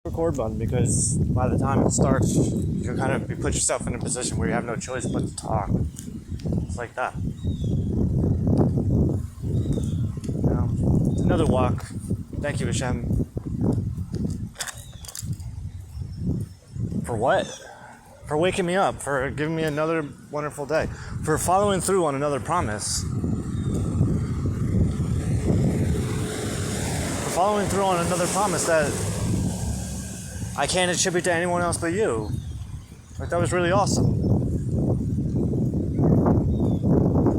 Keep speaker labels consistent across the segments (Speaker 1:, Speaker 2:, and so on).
Speaker 1: record button, because by the time it starts, you put yourself in a position where you have no choice but to talk. It's like that. It's another walk. Thank you, HaShem. For what? For waking me up, for giving me another wonderful day, for following through on another promise. For following through on another promise that I can't attribute to anyone else but you. Like, that was really awesome.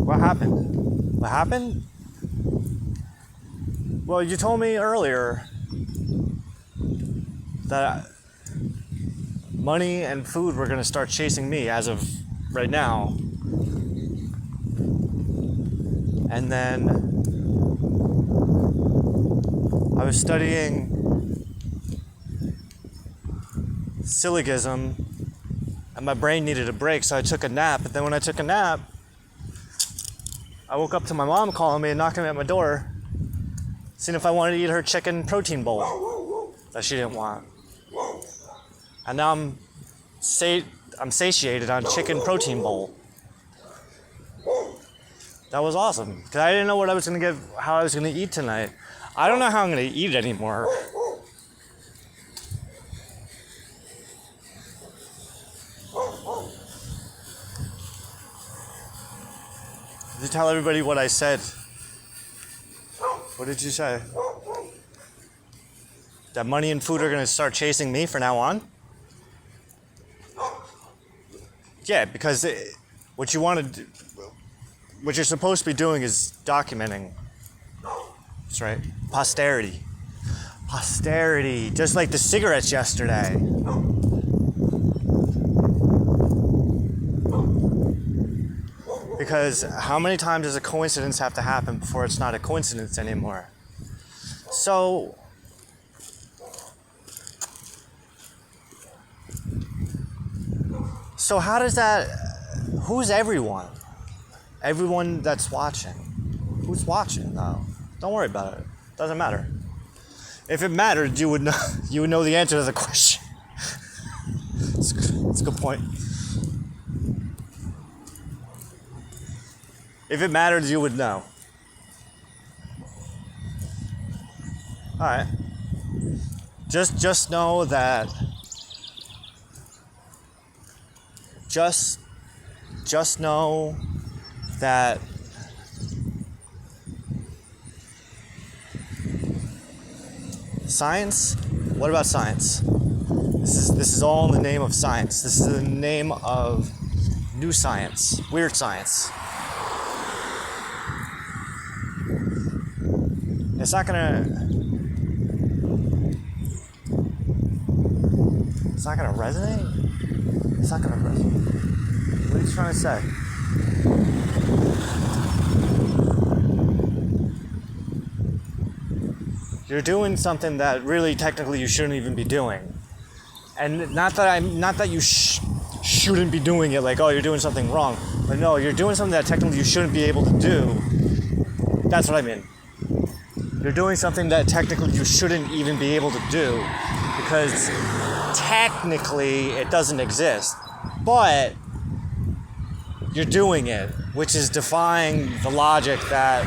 Speaker 1: What happened? What happened? Well, you told me earlier that money and food were going to start chasing me as of right now. And then I was studying syllogism, and my brain needed a break, so I took a nap. But then when I took a nap, I woke up to my mom calling me and knocking at my door, seeing if I wanted to eat her chicken protein bowl that she didn't want. And now I'm satiated on chicken protein bowl. That was awesome, because I didn't know how I was gonna eat tonight. I don't know how I'm gonna eat anymore. Did you tell everybody what I said? What did you say? That money and food are going to start chasing me from now on? Yeah, because what you want to do, what you're supposed to be doing is documenting. That's right. Posterity. Posterity. Just like the cigarettes yesterday. Because how many times does a coincidence have to happen before it's not a coincidence anymore? So how does that, who's everyone? Everyone that's watching. Who's watching though? Don't worry about it. Doesn't matter. If it mattered, you would know the answer to the question. It's a good point. If it mattered, you would know. Alright. Just know that just know that science? What about science? This is all in the name of science. This is in the name of new science, weird science. It's not gonna resonate? It's not gonna resonate. What are you trying to say? You're doing something that really technically you shouldn't even be doing. And not that you shouldn't be doing it, like, oh, you're doing something wrong. But no, you're doing something that technically you shouldn't be able to do. That's what I mean. You're doing something that technically you shouldn't even be able to do, because technically it doesn't exist. But you're doing it, which is defying the logic that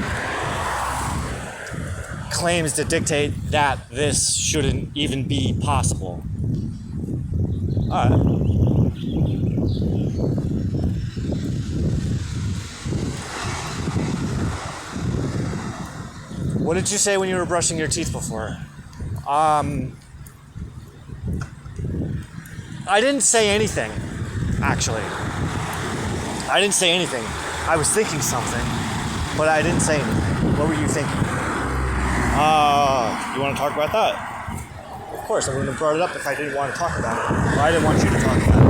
Speaker 1: claims to dictate that this shouldn't even be possible. Alright. What did you say when you were brushing your teeth before? I didn't say anything, actually. I didn't say anything. I was thinking something, but I didn't say anything. What were you thinking? You want to talk about that? Of course, I wouldn't have brought it up if I didn't want to talk about it. Or I didn't want you to talk about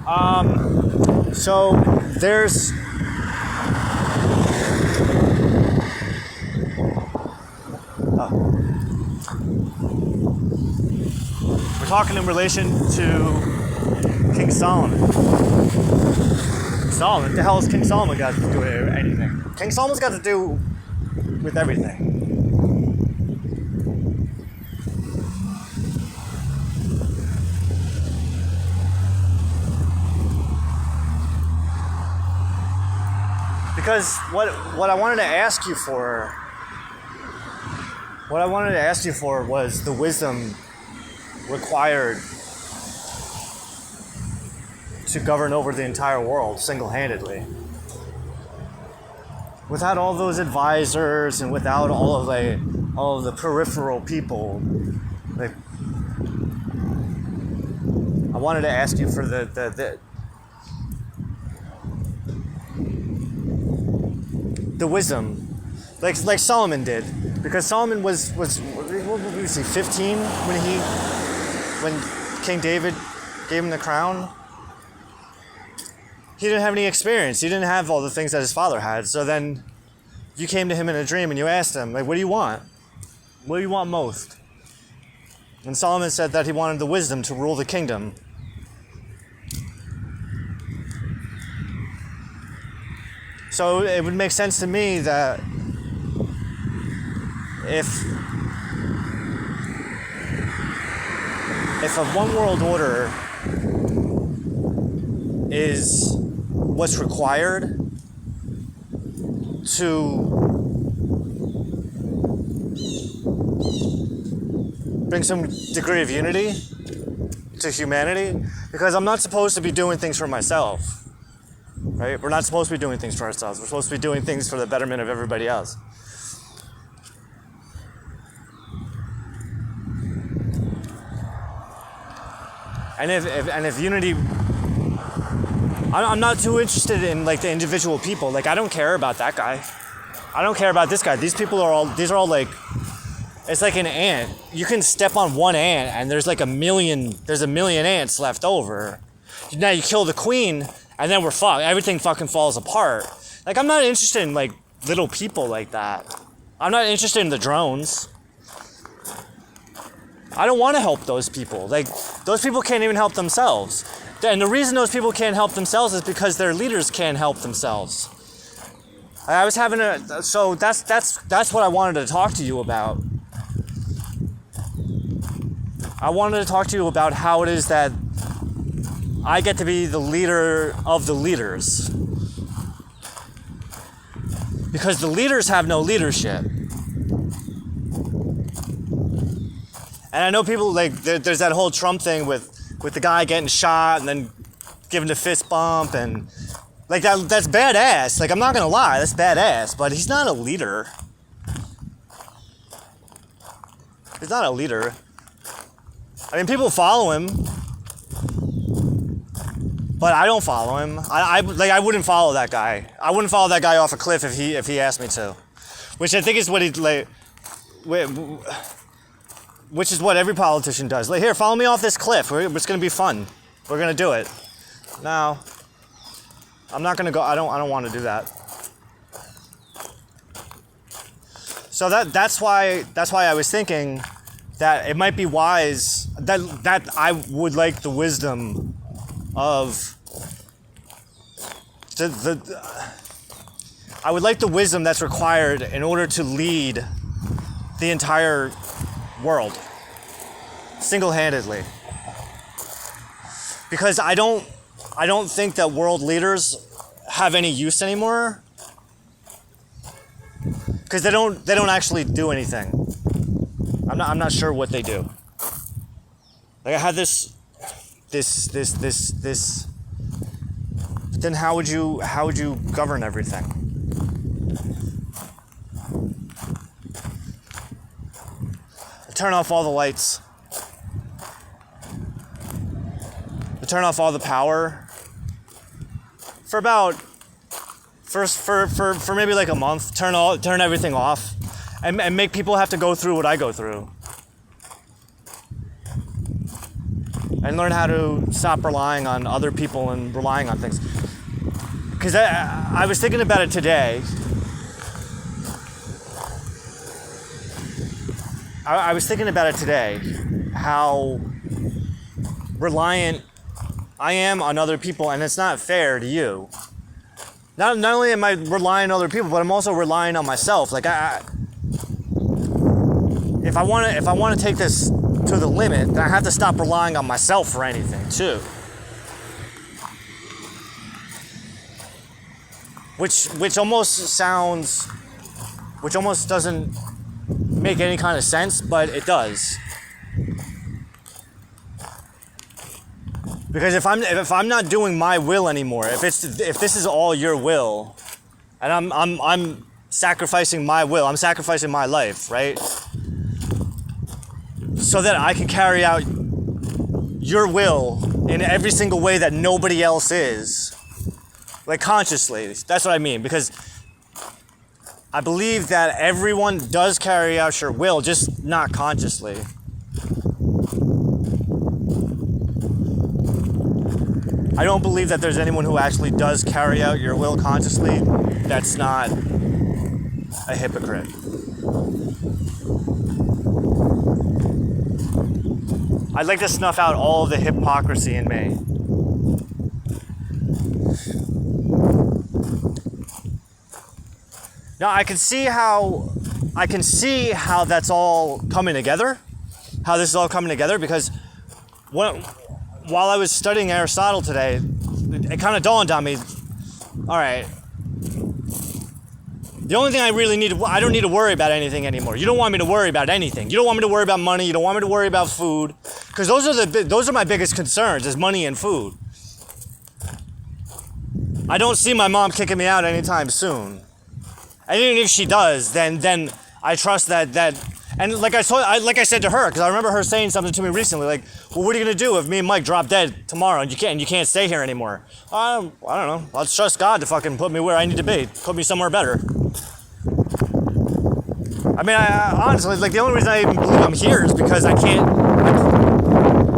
Speaker 1: it. Alright. So, there's... We're talking in relation to King Solomon. Solomon? What the hell has King Solomon got to do with anything? King Solomon's got to do with everything. Because what I wanted to ask you for, was the wisdom required to govern over the entire world single-handedly. Without all those advisors and without all of the peripheral people, like, I wanted to ask you for the wisdom, like Solomon did, because Solomon was what was he, 15 when King David gave him the crown. He didn't have any experience. He didn't have all the things that his father had. So then you came to him in a dream and you asked him, like, what do you want? What do you want most? And Solomon said that he wanted the wisdom to rule the kingdom. So it would make sense to me that if a one world order is what's required to bring some degree of unity to humanity, because I'm not supposed to be doing things for myself, right? We're not supposed to be doing things for ourselves. We're supposed to be doing things for the betterment of everybody else. And if unity, I'm not too interested in like the individual people. Like, I don't care about that guy. I don't care about this guy. These are all like, it's like an ant. You can step on one ant and there's a million ants left over. Now you kill the queen and then we're fucked. Everything fucking falls apart. Like, I'm not interested in like little people like that. I'm not interested in the drones. I don't want to help those people. Like, those people can't even help themselves. And the reason those people can't help themselves is because their leaders can't help themselves. I was having so that's what I wanted to talk to you about. I wanted to talk to you about how it is that I get to be the leader of the leaders. Because the leaders have no leadership. And I know people, like, there's that whole Trump thing with the guy getting shot and then giving a fist bump, and like that's badass. Like, I'm not gonna lie, that's badass, but he's not a leader. He's not a leader. I mean, people follow him, but I don't follow him. I wouldn't follow that guy. I wouldn't follow that guy off a cliff if he asked me to, which I think is what he like. Which is what every politician does. Like, here, follow me off this cliff. It's going to be fun. We're going to do it. No, I'm not going to go. I don't want to do that. So that's why I was thinking that it might be wise that I would like the wisdom of I would like the wisdom that's required in order to lead the entire world single-handedly, because I don't think that world leaders have any use anymore, because they don't actually do anything. I'm not sure what they do. Like, I had this then how would you govern everything? Turn off all the lights. Turn off all the power for maybe like a month. Turn everything off, and make people have to go through what I go through, and learn how to stop relying on other people and relying on things. Because I was thinking about it today. I was thinking about it today, how reliant I am on other people, and it's not fair to you. Not only am I relying on other people, but I'm also relying on myself. Like, if I want to take this to the limit, then I have to stop relying on myself for anything too. which almost doesn't make any kind of sense, but it does. Because if I'm not doing my will anymore, if this is all your will, and I'm sacrificing my will, I'm sacrificing my life, right? So that I can carry out your will in every single way that nobody else is. Like consciously. That's what I mean. Because I believe that everyone does carry out your will, just not consciously. I don't believe that there's anyone who actually does carry out your will consciously that's not a hypocrite. I'd like to snuff out all of the hypocrisy in me. Now I can see how that's all coming together, how this is all coming together, because while I was studying Aristotle today, it kind of dawned on me, all right, the only thing I don't need to worry about anything anymore. You don't want me to worry about anything. You don't want me to worry about money. You don't want me to worry about food, because those are my biggest concerns, is money and food. I don't see my mom kicking me out anytime soon. And even if she does, then I trust that and like I said to her, because I remember her saying something to me recently, like, well, what are you gonna do if me and Mike drop dead tomorrow and you can't stay here anymore? I don't know. I'll trust God to fucking put me where I need to be, put me somewhere better. I mean, I honestly, like, the only reason I even believe I'm here is because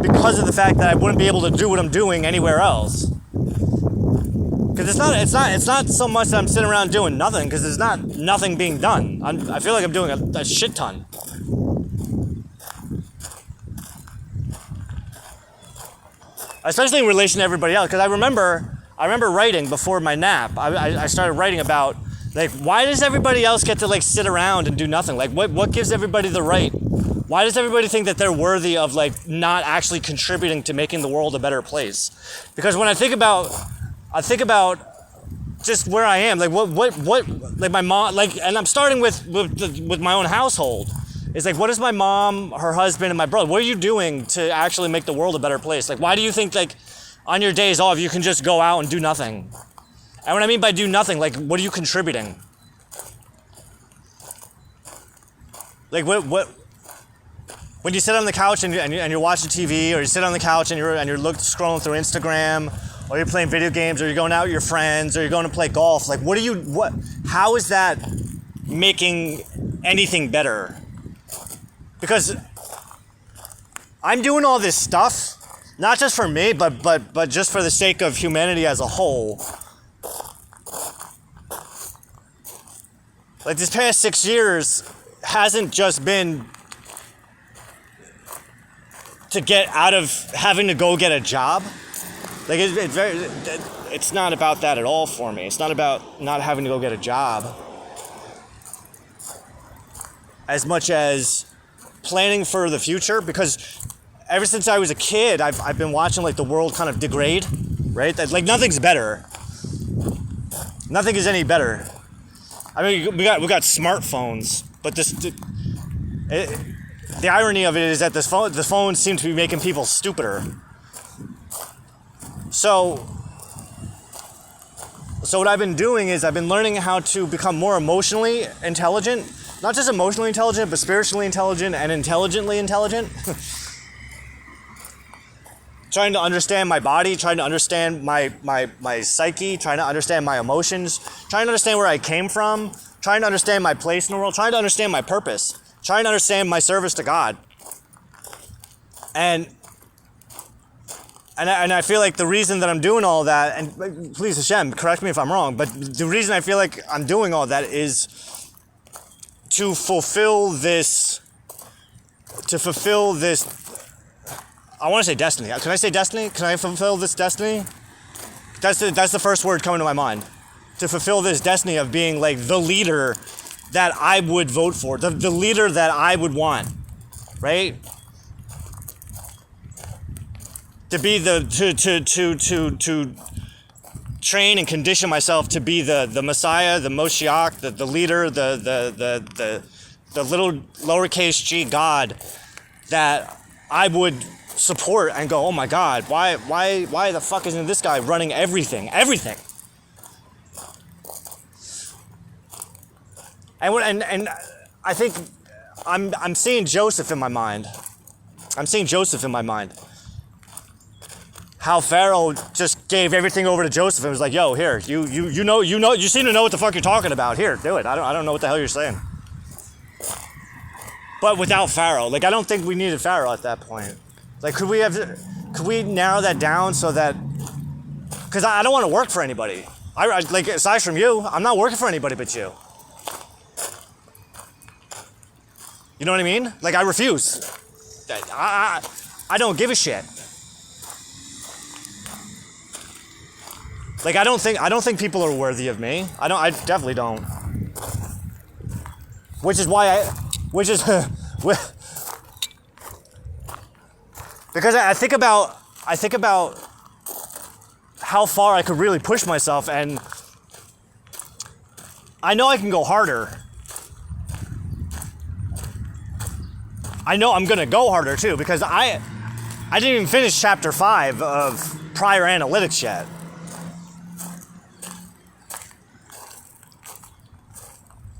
Speaker 1: because of the fact that I wouldn't be able to do what I'm doing anywhere else. Because it's not so much that I'm sitting around doing nothing, because there's nothing being done. I feel like I'm doing a shit ton. Especially in relation to everybody else, because I remember writing before my nap. I started writing about, like, why does everybody else get to, like, sit around and do nothing? Like, what gives everybody the right? Why does everybody think that they're worthy of, like, not actually contributing to making the world a better place? Because when I think about just where I am, like, what, like, my mom, like, and I'm starting with my own household. It's like, what is my mom, her husband, and my brother? What are you doing to actually make the world a better place? Like, why do you think, like, on your days off, you can just go out and do nothing? And what I mean by do nothing, like, what are you contributing? Like, what when you sit on the couch and you're watching TV, or you sit on the couch and you're scrolling through Instagram, or you're playing video games, or you're going out with your friends, or you're going to play golf, like, how is that making anything better? Because I'm doing all this stuff, not just for me, but just for the sake of humanity as a whole. Like, this past 6 years hasn't just been to get out of having to go get a job. Like, it's not about that at all for me. It's not about not having to go get a job, as much as planning for the future. Because ever since I was a kid, I've been watching, like, the world kind of degrade, right? Like, nothing's better. Nothing is any better. I mean, we got smartphones, but the irony of it is that the phones seem to be making people stupider. So what I've been doing is I've been learning how to become more emotionally intelligent. Not just emotionally intelligent, but spiritually intelligent and intelligently intelligent. Trying to understand my body, trying to understand my psyche, trying to understand my emotions, trying to understand where I came from, trying to understand my place in the world, trying to understand my purpose, trying to understand my service to God. And I feel like the reason that I'm doing all that, and please HaShem, correct me if I'm wrong, but the reason I feel like I'm doing all that is to fulfill this, I want to say destiny. Can I say destiny? Can I fulfill this destiny? That's the first word coming to my mind. To fulfill this destiny of being, like, the leader that I would vote for, the leader that I would want, right? To be train and condition myself to be the Messiah, the Moshiach, the leader, the little lowercase g God that I would support and go, oh my God, why the fuck isn't this guy running everything? Everything. And I think I'm seeing Joseph in my mind. I'm seeing Joseph in my mind. How Pharaoh just gave everything over to Joseph and was like, yo, here, you seem to know what the fuck you're talking about. Here, do it. I don't know what the hell you're saying. But without Pharaoh, like, I don't think we needed Pharaoh at that point. Like, could we narrow that down so that, because I don't want to work for anybody. Like, aside from you, I'm not working for anybody but you. You know what I mean? Like, I refuse. I don't give a shit. Like, I don't think people are worthy of me. I definitely don't. Which is because I think about how far I could really push myself, and I know I can go harder. I know I'm gonna go harder too, because I didn't even finish chapter 5 of prior analytics yet.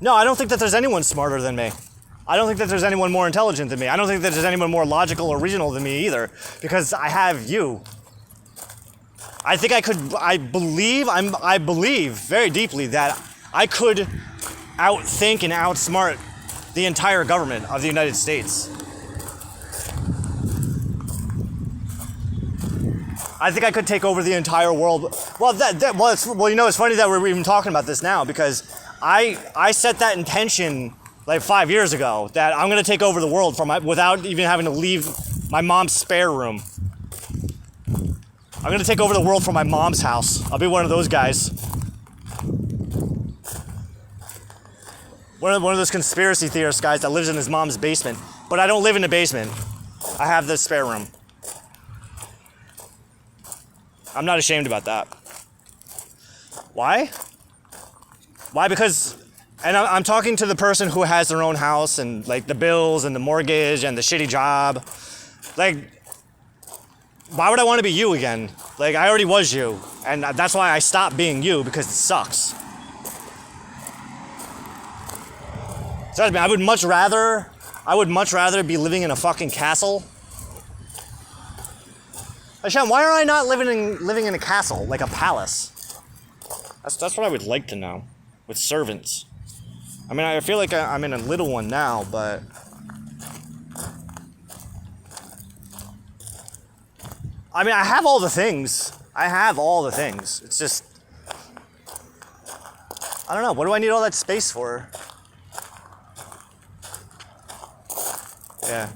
Speaker 1: No, I don't think that there's anyone smarter than me. I don't think that there's anyone more intelligent than me. I don't think that there's anyone more logical or regional than me either, because I have you. I believe very deeply that I could outthink and outsmart the entire government of the United States. I think I could take over the entire world. Well, it's funny that we're even talking about this now, because I set that intention like 5 years ago that I'm gonna take over the world without even having to leave my mom's spare room. I'm gonna take over the world from my mom's house. I'll be one of those guys. One of those conspiracy theorist guys that lives in his mom's basement. But I don't live in the basement. I have the spare room. I'm not ashamed about that. Why? Why? Because, and I'm talking to the person who has their own house and like the bills and the mortgage and the shitty job. Like, why would I want to be you again? Like, I already was you. And that's why I stopped being you, because it sucks. Trust me, I would much rather be living in a fucking castle. HaShem, why are I not living in a castle, like a palace? That's what I would like to know. With servants. I mean, I feel like I'm in a little one now, but I mean, I have all the things. It's just, I don't know. What do I need all that space for? Yeah.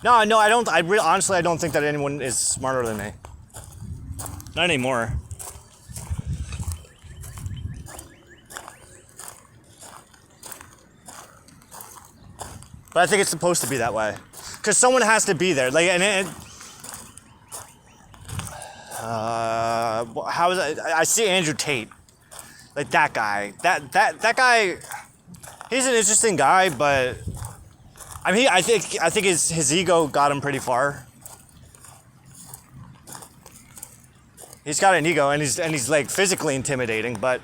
Speaker 1: No, I don't. Honestly, I don't think that anyone is smarter than me. Not anymore. But I think it's supposed to be that way, because someone has to be there. Like, how is it? I see Andrew Tate, like that guy. That guy. He's an interesting guy, but I mean, I think his ego got him pretty far. He's got an ego, and he's like physically intimidating. But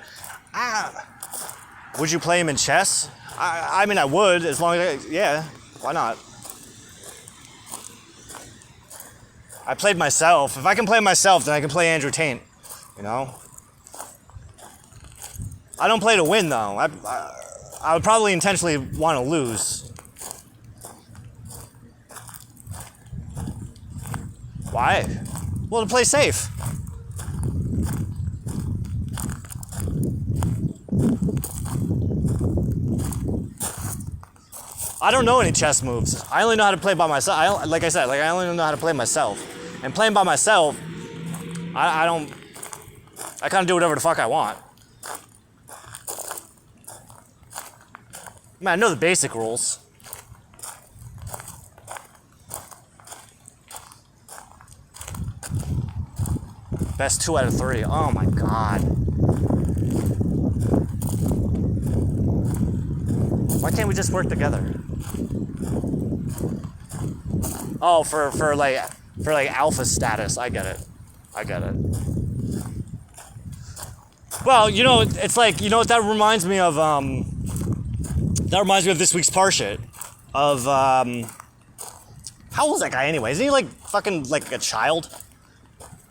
Speaker 1: would you play him in chess? I mean, I would, as long as yeah, why not? I played myself. If I can play myself, then I can play Andrew Tate. You know. I don't play to win though. I would probably intentionally want to lose. Why? Well, to play safe. I don't know any chess moves. I only know how to play by myself. Like I said, I only know how to play myself. And playing by myself, I kind of do whatever the fuck I want. Man, I know the basic rules. Best 2 out of 3. Oh my god. Why can't we just work together? Oh, for like alpha status. I get it. Well, you know, it's like, you know what that reminds me of? That reminds me of this week's Parshit. Of, how old is that guy anyway? Isn't he like fucking like a child?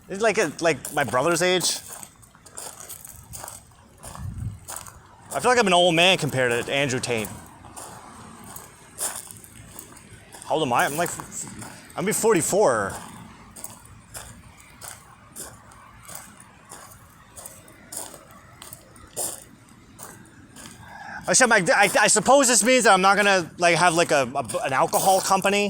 Speaker 1: Is he like my brother's age? I feel like I'm an old man compared to Andrew Tate. How old am I? I'm gonna be 44. I suppose this means that I'm not gonna like have like an alcohol company.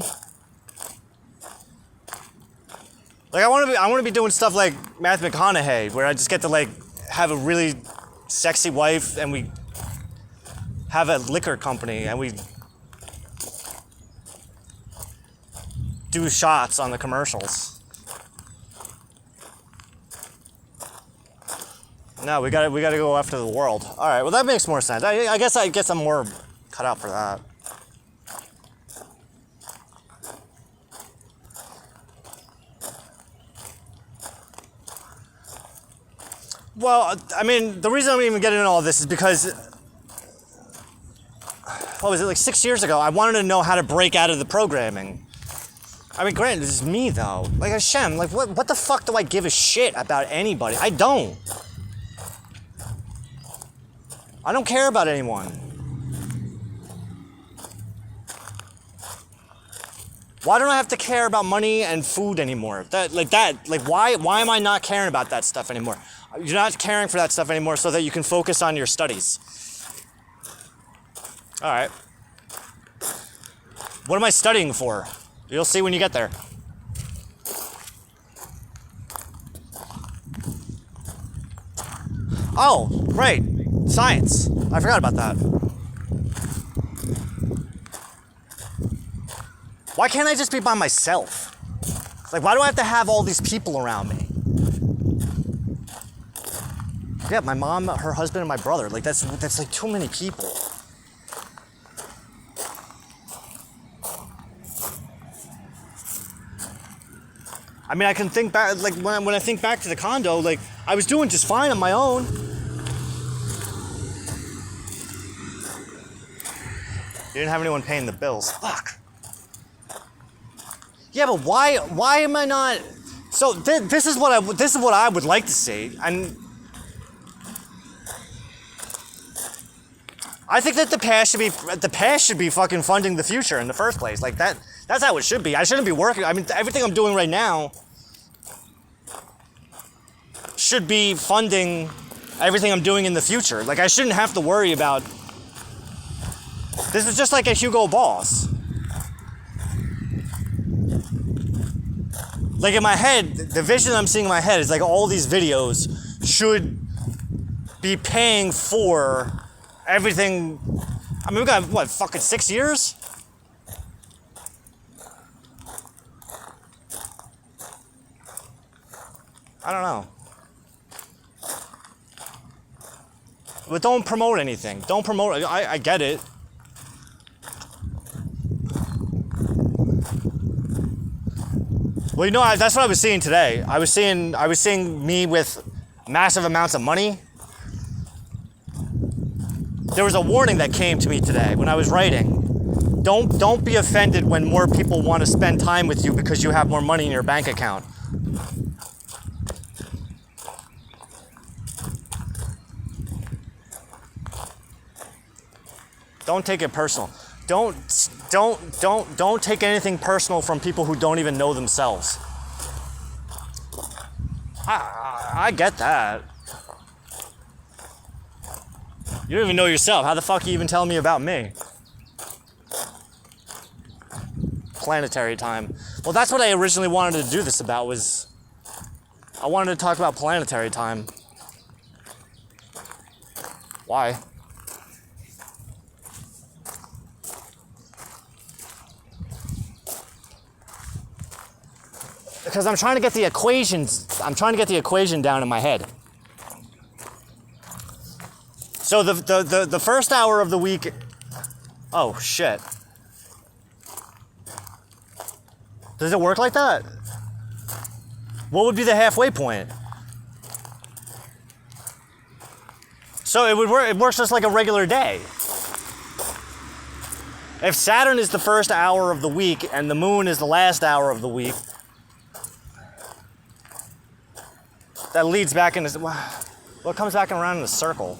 Speaker 1: Like I want to be doing stuff like Matthew McConaughey, where I just get to like have a really sexy wife and we have a liquor company and we do shots on the commercials. No, we gotta go after the world. All right, well that makes more sense. I guess I'm more cut out for that. Well, I mean, the reason I'm even getting into all this is because, what was it, like 6 years ago, I wanted to know how to break out of the programming. I mean, granted, this is me though. Like HaShem, like what the fuck do I give a shit about anybody? I don't care about anyone. Why don't I have to care about money and food anymore? Why am I not caring about that stuff anymore? You're not caring for that stuff anymore so that you can focus on your studies. All right. What am I studying for? You'll see when you get there. Oh, right. Science. I forgot about that. Why can't I just be by myself? Like, why do I have to have all these people around me? Yeah, my mom, her husband, and my brother. Like, that's like too many people. I mean, I can think back, like, when I think back to the condo, like, I was doing just fine on my own. You didn't have anyone paying the bills. Fuck. Yeah, but why am I not? So this is what I would like to see, and I think that the past should be fucking funding the future in the first place. Like that. That's how it should be. I shouldn't be working. I mean, everything I'm doing right now should be funding everything I'm doing in the future. Like I shouldn't have to worry about. This is just like a Hugo Boss. Like in my head, the vision I'm seeing in my head is like all these videos should be paying for everything. I mean, we got, what, fucking 6 years? I don't know. But don't promote anything. Don't promote. I get it. Well, you know, that's what I was seeing today. I was seeing me with massive amounts of money. There was a warning that came to me today when I was writing. Don't be offended when more people want to spend time with you because you have more money in your bank account. Don't take it personal. Don't take anything personal from people who don't even know themselves. I get that. You don't even know yourself. How the fuck are you even telling me about me? Planetary time. Well, that's what I originally wanted to do this about, was I wanted to talk about planetary time. Why? because I'm trying to get the equations. I'm trying to get the equation down in my head. So the first hour of the week. Oh shit. Does it work like that? What would be the halfway point? So it would work. It works just like a regular day. If Saturn is the first hour of the week and the moon is the last hour of the week, that leads back into, well, it comes back around in a circle.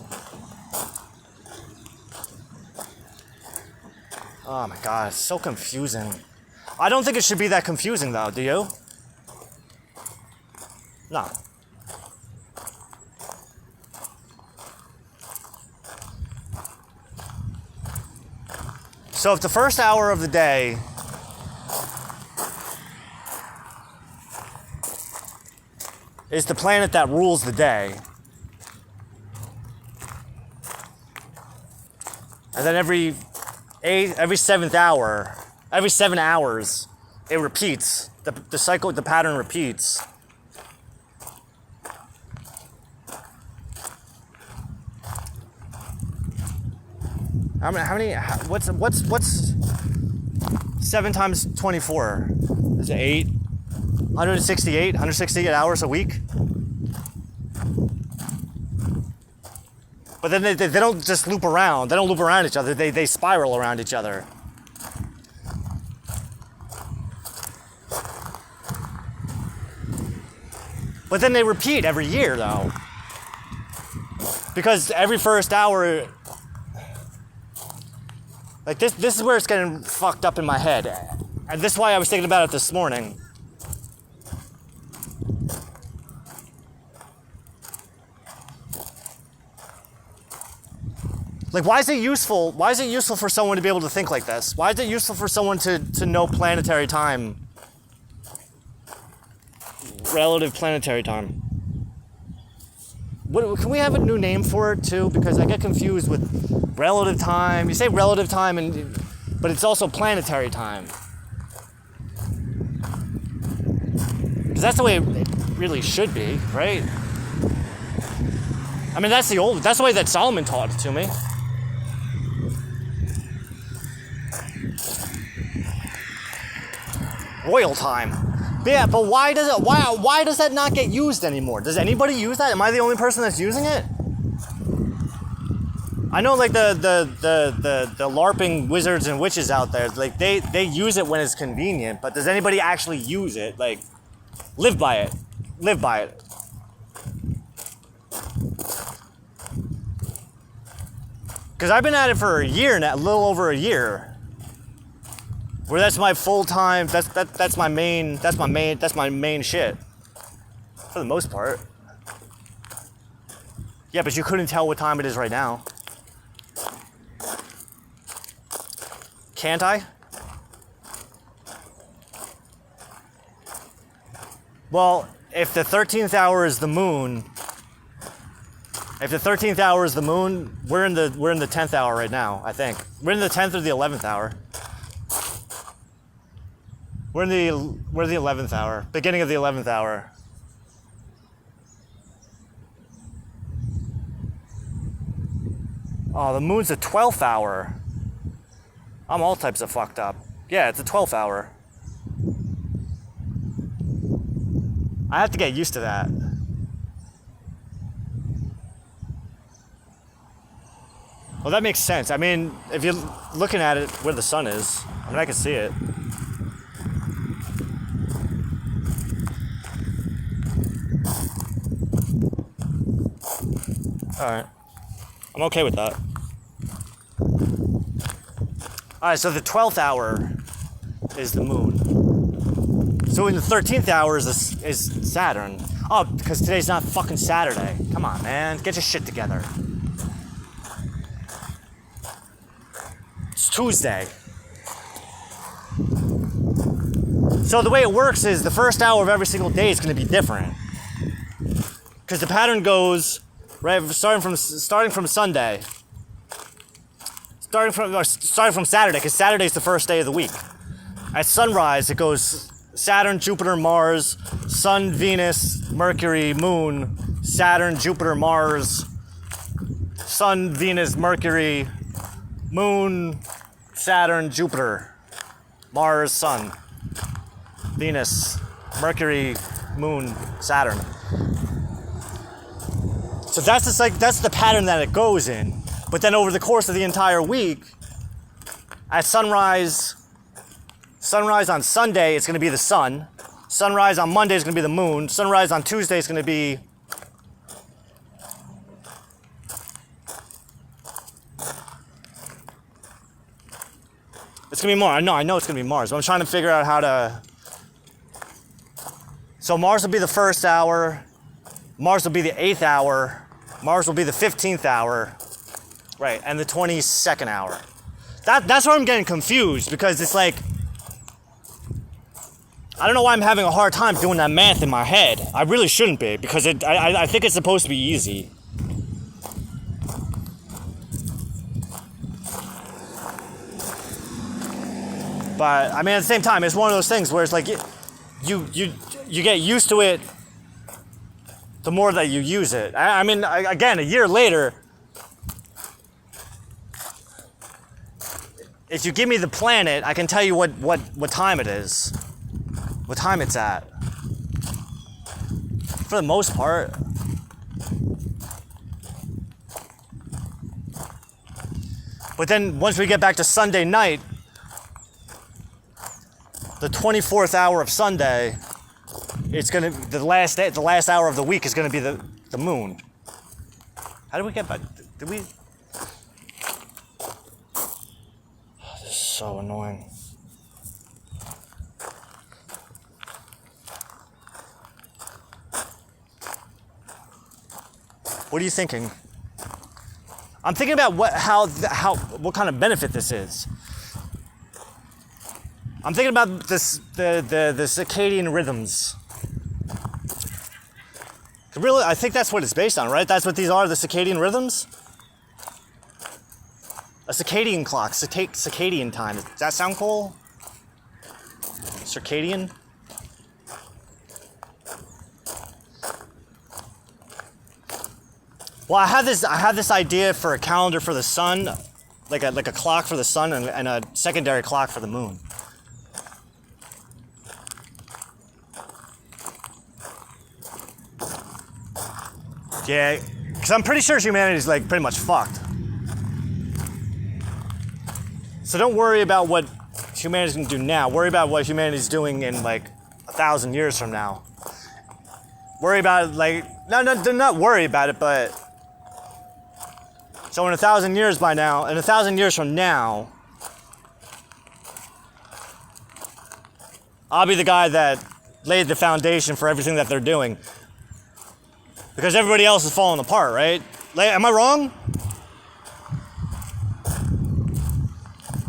Speaker 1: Oh my God, it's so confusing. I don't think it should be that confusing though, do you? No. So if the first hour of the day is the planet that rules the day, and then every 7 hours, it repeats. The cycle, the pattern repeats. What's 7 times 24? Is it 8? 168 hours a week? But then they don't just loop around. They don't loop around each other. They spiral around each other. But then they repeat every year, though. Because every first hour... Like, this is where it's getting fucked up in my head. And this is why I was thinking about it this morning. Like, why is it useful? Why is it useful for someone to be able to think like this? Why is it useful for someone to know planetary time? Relative planetary time. Can we have a new name for it too? Because I get confused with relative time. You say relative time, but it's also planetary time. Because that's the way it really should be, right? I mean, that's the way that Solomon taught it to me. Royal time. Yeah, but why does that not get used anymore? Does anybody use that? Am I the only person that's using it? I know, like the LARPing wizards and witches out there, like they use it when it's convenient, but does anybody actually use it? Like, live by it. Live by it. Because I've been at it for a year now, a little over a year. Where that's my full time, that's my main shit. For the most part. Yeah, but you couldn't tell what time it is right now. Can't I? Well, if the 13th hour is the moon, we're in the 10th hour right now, I think. We're in the 10th or the 11th hour. We're in the 11th hour, beginning of the 11th hour. Oh, the moon's the 12th hour. I'm all types of fucked up. Yeah, it's the 12th hour. I have to get used to that. Well, that makes sense. I mean, if you're looking at it where the sun is, I mean, I can see it. Alright. I'm okay with that. Alright, so the 12th hour is the moon. So in the 13th hour is Saturn. Oh, because today's not fucking Saturday. Come on, man. Get your shit together. It's Tuesday. So the way it works is the first hour of every single day is going to be different. Because the pattern goes... Right, starting from Sunday, starting from Saturday, because Saturday's the first day of the week. At sunrise, it goes Saturn, Jupiter, Mars, Sun, Venus, Mercury, Moon, Saturn, Jupiter, Mars, Sun, Venus, Mercury, Moon, Saturn, Jupiter, Mars, Sun, Venus, Mercury, Moon, Saturn. So that's the pattern that it goes in. But then over the course of the entire week, at sunrise on Sunday, it's going to be the sun. Sunrise on Monday is going to be the moon. Sunrise on Tuesday is going to be it's going to be Mars. I know it's going to be Mars, but I'm trying to figure out how to... So Mars will be the first hour. Mars will be the 8th hour. Mars will be the 15th hour. Right, and the 22nd hour. That's where I'm getting confused, because it's like... I don't know why I'm having a hard time doing that math in my head. I really shouldn't be, because I think it's supposed to be easy. But, I mean, at the same time, it's one of those things where it's like, you get used to it the more that you use it. I mean, again, a year later, if you give me the planet, I can tell you what time it is. What time it's at. For the most part. But then once we get back to Sunday night, the 24th hour of Sunday, it's gonna the last hour of the week is gonna be the moon. How did we get back? Did we? Oh, this is so annoying. What are you thinking? I'm thinking about what kind of benefit this is. I'm thinking about this the circadian rhythms. Really, I think that's what it's based on, right? That's what these are, the circadian rhythms? A circadian clock, circadian time. Does that sound cool? Circadian? Well, I have this idea for a calendar for the sun, like a clock for the sun and a secondary clock for the moon. Yeah, because I'm pretty sure humanity's like pretty much fucked. So don't worry about what humanity's gonna do now. Worry about what humanity's doing in like 1,000 years from now. Worry about like not worry about it, but so in 1,000 years by now, in 1,000 years from now, I'll be the guy that laid the foundation for everything that they're doing. Because everybody else is falling apart, right? Am I wrong?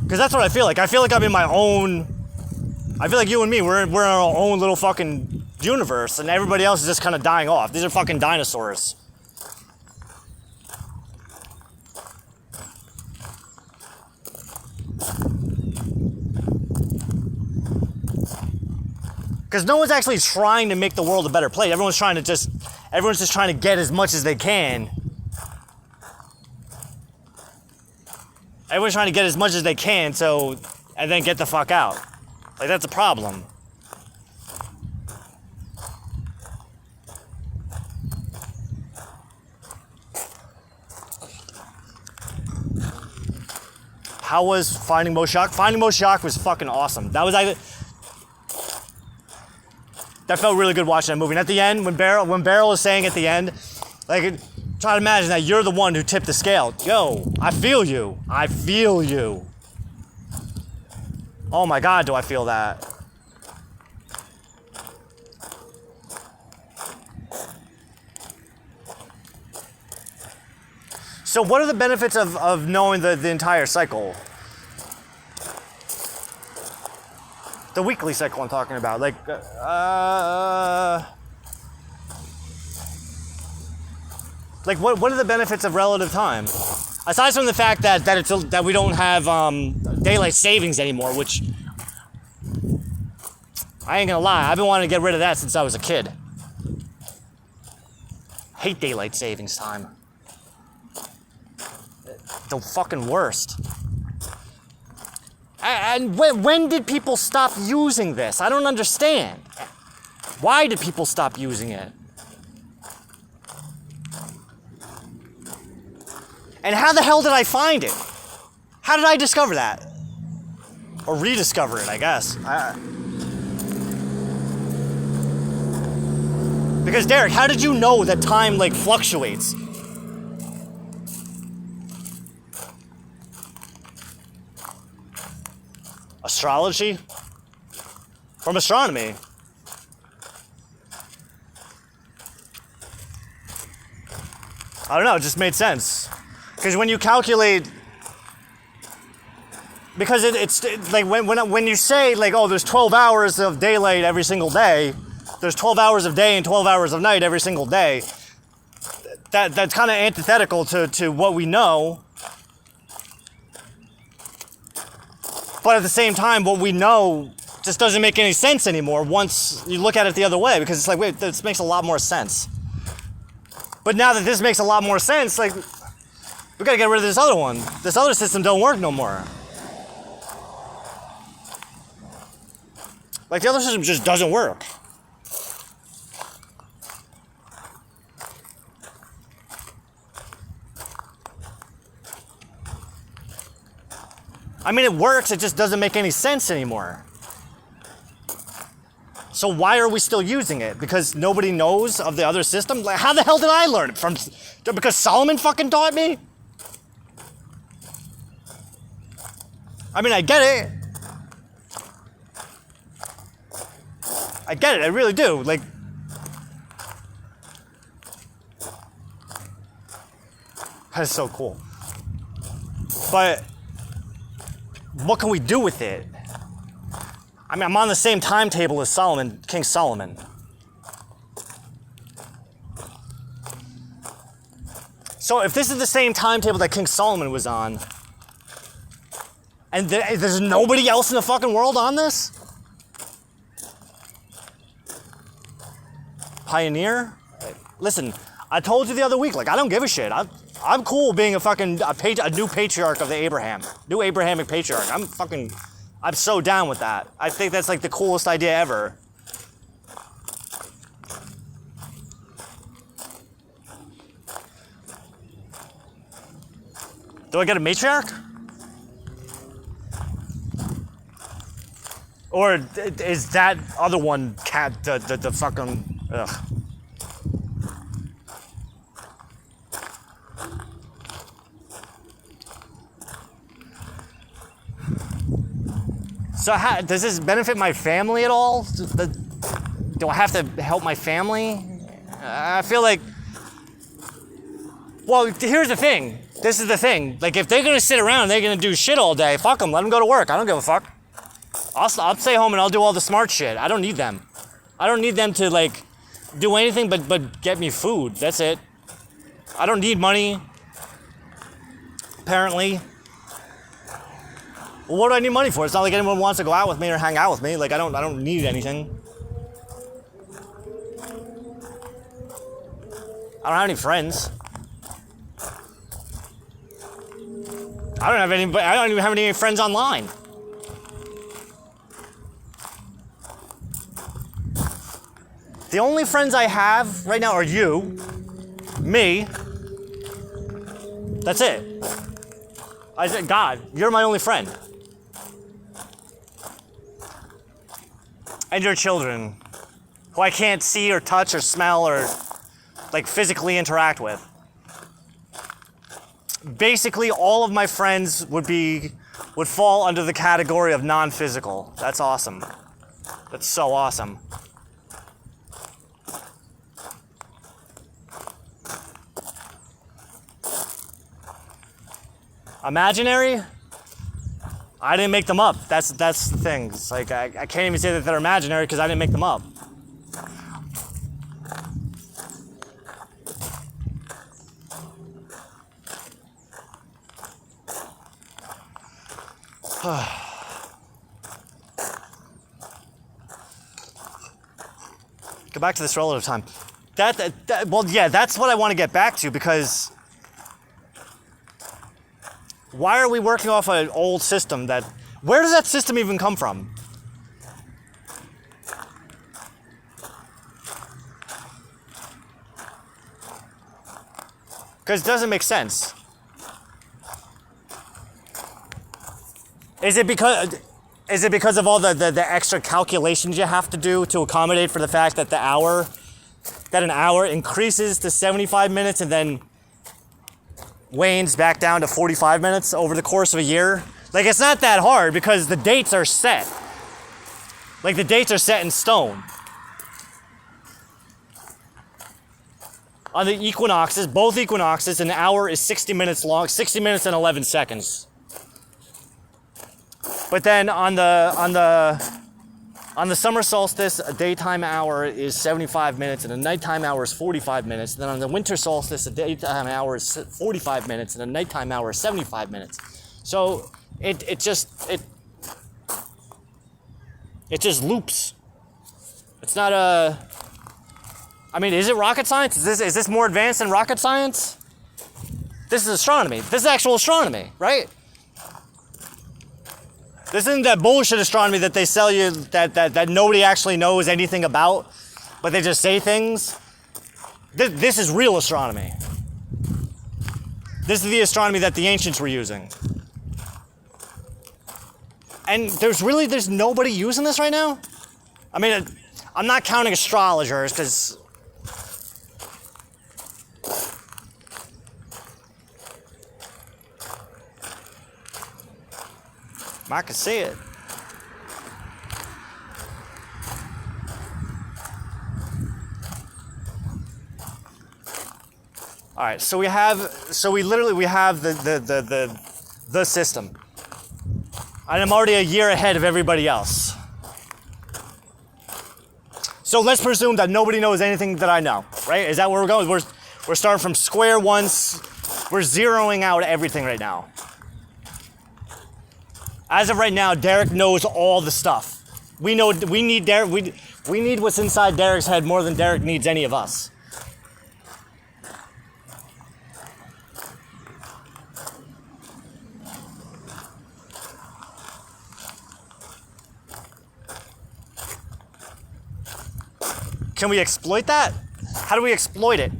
Speaker 1: Because that's what I feel like. I feel like I'm in my own... I feel like you and me, we're in our own little fucking universe, and everybody else is just kind of dying off. These are fucking dinosaurs. Because no one's actually trying to make the world a better place. Everyone's just trying to get as much as they can. Everyone's trying to get as much as they can, and then get the fuck out. Like, that's a problem. How was Finding Moshack? Finding Moshack was fucking awesome. That felt really good watching that movie. And at the end, when Beryl is saying at the end, like, try to imagine that you're the one who tipped the scale. Yo, I feel you. I feel you. Oh my God, do I feel that. So what are the benefits of knowing the entire cycle? The weekly cycle I'm talking about. Like, what are the benefits of relative time? Aside from the fact that we don't have daylight savings anymore, which I ain't gonna lie, I've been wanting to get rid of that since I was a kid. Hate daylight savings time. The fucking worst. And when did people stop using this? I don't understand. Why did people stop using it? And how the hell did I find it? How did I discover that? Or rediscover it, I guess. Because Derek, how did you know that time like fluctuates? Astrology? From astronomy? I don't know, it just made sense. Because when you calculate, because it's like when you say like, oh, there's 12 hours of daylight every single day, there's 12 hours of day and 12 hours of night every single day, that's kind of antithetical to what we know. But at the same time, what we know just doesn't make any sense anymore once you look at it the other way, because it's like, wait, this makes a lot more sense. But now that this makes a lot more sense, like, we gotta get rid of this other one. This other system don't work no more. Like, the other system just doesn't work. I mean, it works, it just doesn't make any sense anymore. So why are we still using it? Because nobody knows of the other system? Like, how the hell did I learn it? Because Solomon fucking taught me? I mean, I get it. I get it, I really do. Like, that's so cool. But what can we do with it? I mean, I'm on the same timetable as Solomon, King Solomon. So if this is the same timetable that King Solomon was on, and there's nobody else in the fucking world on this? Pioneer? Listen, I told you the other week, like, I don't give a shit. I'm cool being a new patriarch of the new Abrahamic patriarch. I'm so down with that. I think that's like the coolest idea ever. Do I get a matriarch? Or is that other one the fucking, ugh. So does this benefit my family at all? Do I have to help my family? I feel like, well, here's the thing. This is the thing. Like, if they're gonna sit around and they're gonna do shit all day, fuck them. Let them go to work. I don't give a fuck. I'll stay home and I'll do all the smart shit. I don't need them. I don't need them to, like, do anything but get me food. That's it. I don't need money. Apparently. Well, what do I need money for? It's not like anyone wants to go out with me or hang out with me. Like, I don't need anything. I don't have any friends. I don't even have any friends online. The only friends I have right now are you, me. That's it. I said, God, you're my only friend. And your children, who I can't see or touch or smell or, like, physically interact with. Basically, all of my friends would fall under the category of non-physical. That's awesome. That's so awesome. Imaginary? I didn't make them up. That's the thing. It's like, I can't even say that they're imaginary because I didn't make them up. Go back to this relative time. Well, yeah, that's what I want to get back to, because why are we working off an old system where does that system even come from? Because it doesn't make sense. Is it because of all the extra calculations you have to do to accommodate for the fact that an hour increases to 75 minutes and then wanes back down to 45 minutes over the course of a year? Like, it's not that hard because the dates are set. Like, the dates are set in stone. On the equinoxes, both equinoxes, an hour is 60 minutes long, 60 minutes and 11 seconds. But then on the summer solstice, a daytime hour is 75 minutes and a nighttime hour is 45 minutes. And then on the winter solstice, a daytime hour is 45 minutes and a nighttime hour is 75 minutes. So it just loops. It's not I mean, is it rocket science? Is this more advanced than rocket science? This is astronomy. This is actual astronomy, right? This isn't that bullshit astronomy that they sell you that nobody actually knows anything about, but they just say things. This is real astronomy. This is the astronomy that the ancients were using. And there's nobody using this right now? I mean, I'm not counting astrologers, because I can see it. All right, so we have the system. And I'm already a year ahead of everybody else. So let's presume that nobody knows anything that I know, right? Is that where we're going? We're starting from square one. We're zeroing out everything right now. As of right now, Derek knows all the stuff. We need Derek. We need what's inside Derek's head more than Derek needs any of us. Can we exploit that? How do we exploit it?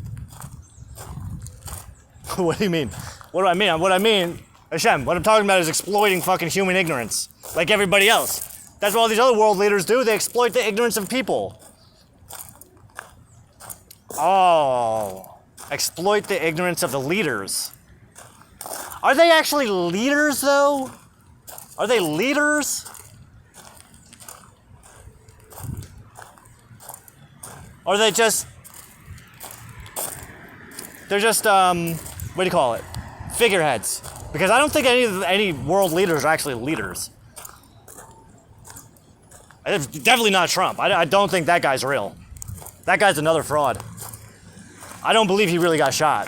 Speaker 1: What do you mean? What do I mean? What I mean, HaShem, what I'm talking about is exploiting fucking human ignorance, like everybody else. That's what all these other world leaders do. They exploit the ignorance of people. Oh, exploit the ignorance of the leaders. Are they actually leaders, though? Are they leaders? Or they're just, what do you call it? Figureheads. Because I don't think any world leaders are actually leaders. It's definitely not Trump. I don't think that guy's real. That guy's another fraud. I don't believe he really got shot.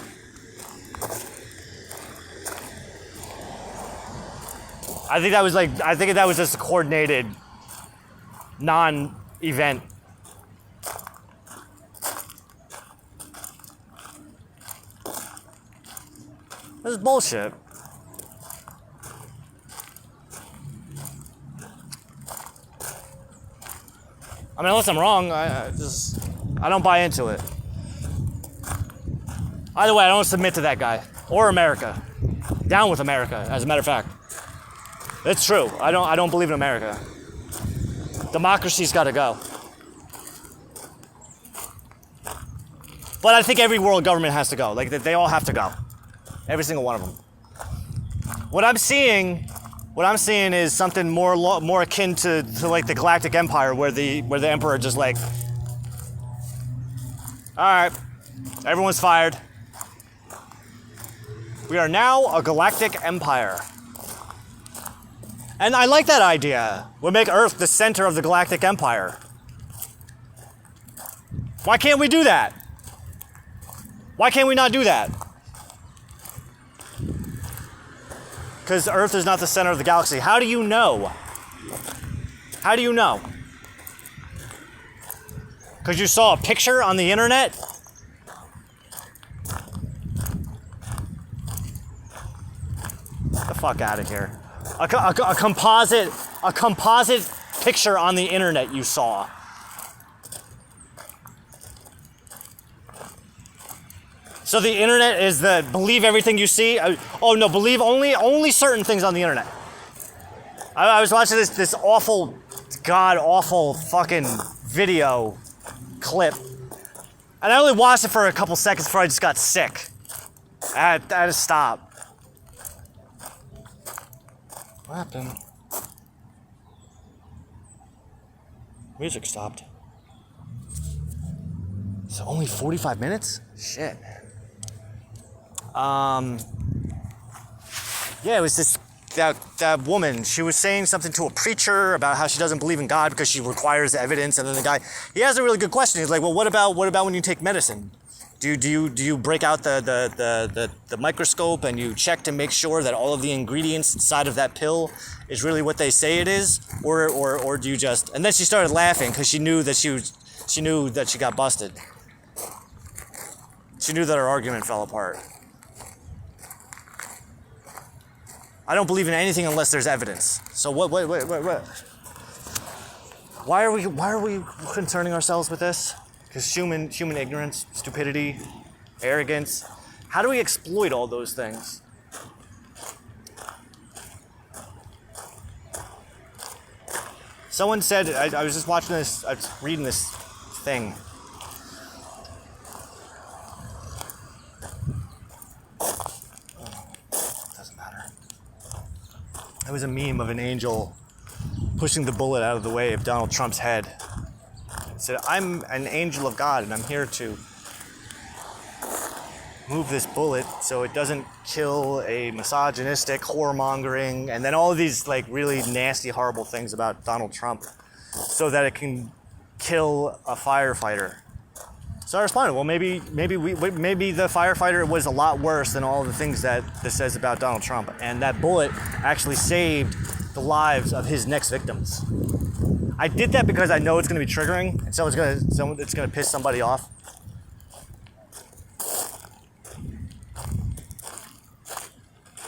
Speaker 1: I think that was just a coordinated non-event. This is bullshit. I mean, unless I'm wrong, I don't buy into it. Either way, I don't submit to that guy or America. Down with America, as a matter of fact. It's true. I don't believe in America. Democracy's got to go. But I think every world government has to go. Like, they all have to go. Every single one of them. What I'm seeing is something more akin to like the Galactic Empire, where the Emperor just like, all right, everyone's fired. We are now a galactic empire. And I like that idea. We'll make Earth the center of the Galactic Empire. Why can't we do that? Why can't we not do that? Because Earth is not the center of the galaxy. How do you know? How do you know? Because you saw a picture on the internet? Get the fuck out of here. A composite picture on the internet you saw. So the internet is the believe everything you see? Oh no, believe only certain things on the internet. I was watching this awful, god awful fucking video clip. And I only watched it for a couple seconds before I just got sick. I had to stop. What happened? Music stopped. So only 45 minutes? Shit. Yeah, it was that woman. She was saying something to a preacher about how she doesn't believe in God because she requires evidence, and then the guy, he has a really good question. He's like, well, what about when you take medicine? Do you break out the microscope and you check to make sure that all of the ingredients inside of that pill is really what they say it is, or do you just? And then she started laughing because she knew that she got busted. She knew that her argument fell apart. I don't believe in anything unless there's evidence. So what? Why are we concerning ourselves with this? Because human ignorance, stupidity, arrogance. How do we exploit all those things? Someone said, I was just watching this, I was reading this thing. Doesn't matter. It was a meme of an angel pushing the bullet out of the way of Donald Trump's head. It said, I'm an angel of God and I'm here to move this bullet so it doesn't kill a misogynistic, whoremongering, and then all of these like really nasty, horrible things about Donald Trump so that it can kill a firefighter. So I responded, well, maybe the firefighter was a lot worse than all the things that this says about Donald Trump, and that bullet actually saved the lives of his next victims. I did that because I know it's going to be triggering, and it's going to piss somebody off.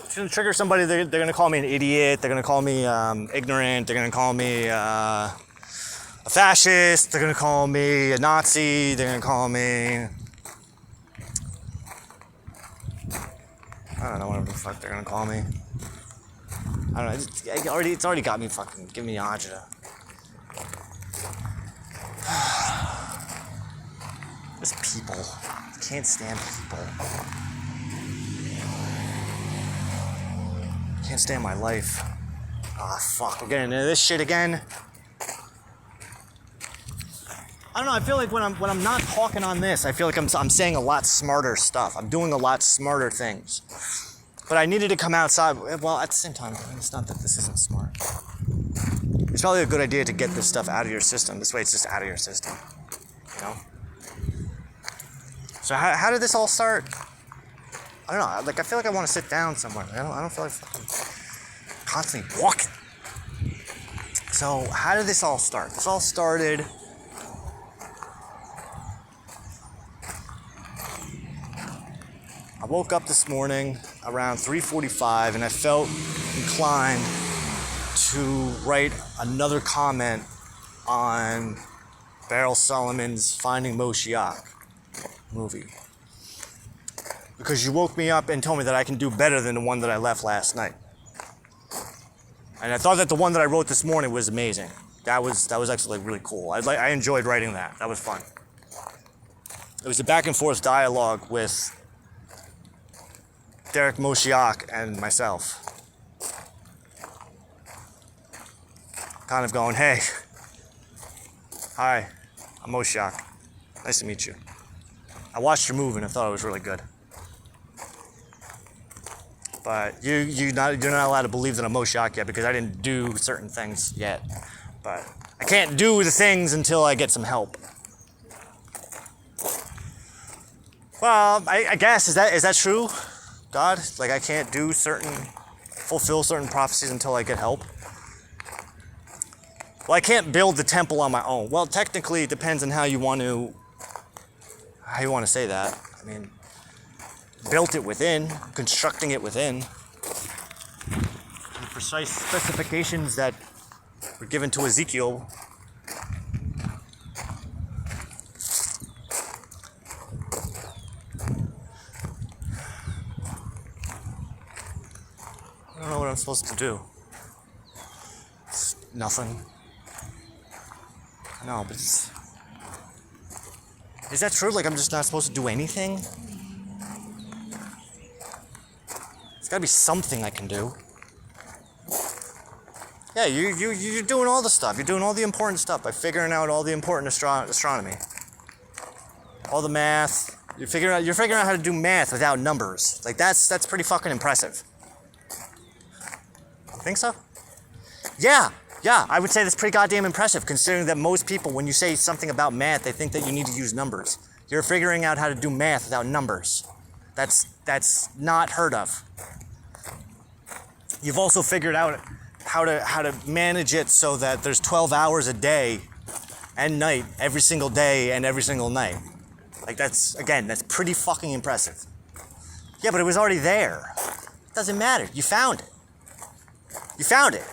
Speaker 1: It's going to trigger somebody. They're going to call me an idiot. They're going to call me ignorant. They're going to call me a fascist. They're going to call me a Nazi. They're going to call me, I don't know, whatever the fuck they're going to call me. I don't know. It's already got me fucking giving me agita. Just people. I can't stand people. Can't stand my life. Ah, fuck. We're getting into this shit again. I don't know. I feel like when I'm not talking on this, I feel like I'm saying a lot smarter stuff. I'm doing a lot smarter things. But I needed to come outside. Well, at the same time, it's not that this isn't smart. It's probably a good idea to get this stuff out of your system. This way it's just out of your system. You know? So how did this all start? I don't know. Like, I feel like I want to sit down somewhere. I don't feel like fucking constantly walking. So how did this all start? This all started... I woke up this morning around 3:45 and I felt inclined to write another comment on Beryl Solomon's Finding Moshiach movie. Because you woke me up and told me that I can do better than the one that I left last night. And I thought that the one that I wrote this morning was amazing. That was actually really cool. I enjoyed writing that. That was fun. It was a back and forth dialogue with Derek Moshiach and myself. Kind of going, hey, hi, I'm Moshiach. Nice to meet you. I watched your movie and I thought it was really good. But you're not allowed to believe that I'm Moshiach yet because I didn't do certain things yet. But I can't do the things until I get some help. Well, I guess, is that true? God, like I can't fulfill certain prophecies until I get help. Well, I can't build the temple on my own. Well, technically, it depends on how you want to say that. I mean, built it within, constructing it within. The precise specifications that were given to Ezekiel. I don't know what I'm supposed to do. It's nothing. No, but it's... Is that true? Like, I'm just not supposed to do anything? There's gotta be something I can do. Yeah, you're doing all the stuff. You're doing all the important stuff by figuring out all the important astronomy. All the math. You're figuring out how to do math without numbers. Like, that's pretty fucking impressive. Think so? Yeah, I would say that's pretty goddamn impressive, considering that most people, when you say something about math, they think that you need to use numbers. You're figuring out how to do math without numbers. That's not heard of. You've also figured out how to manage it so that there's 12 hours a day and night every single day and every single night. Like, that's pretty fucking impressive. Yeah, but it was already there. It doesn't matter. You found it. You found it.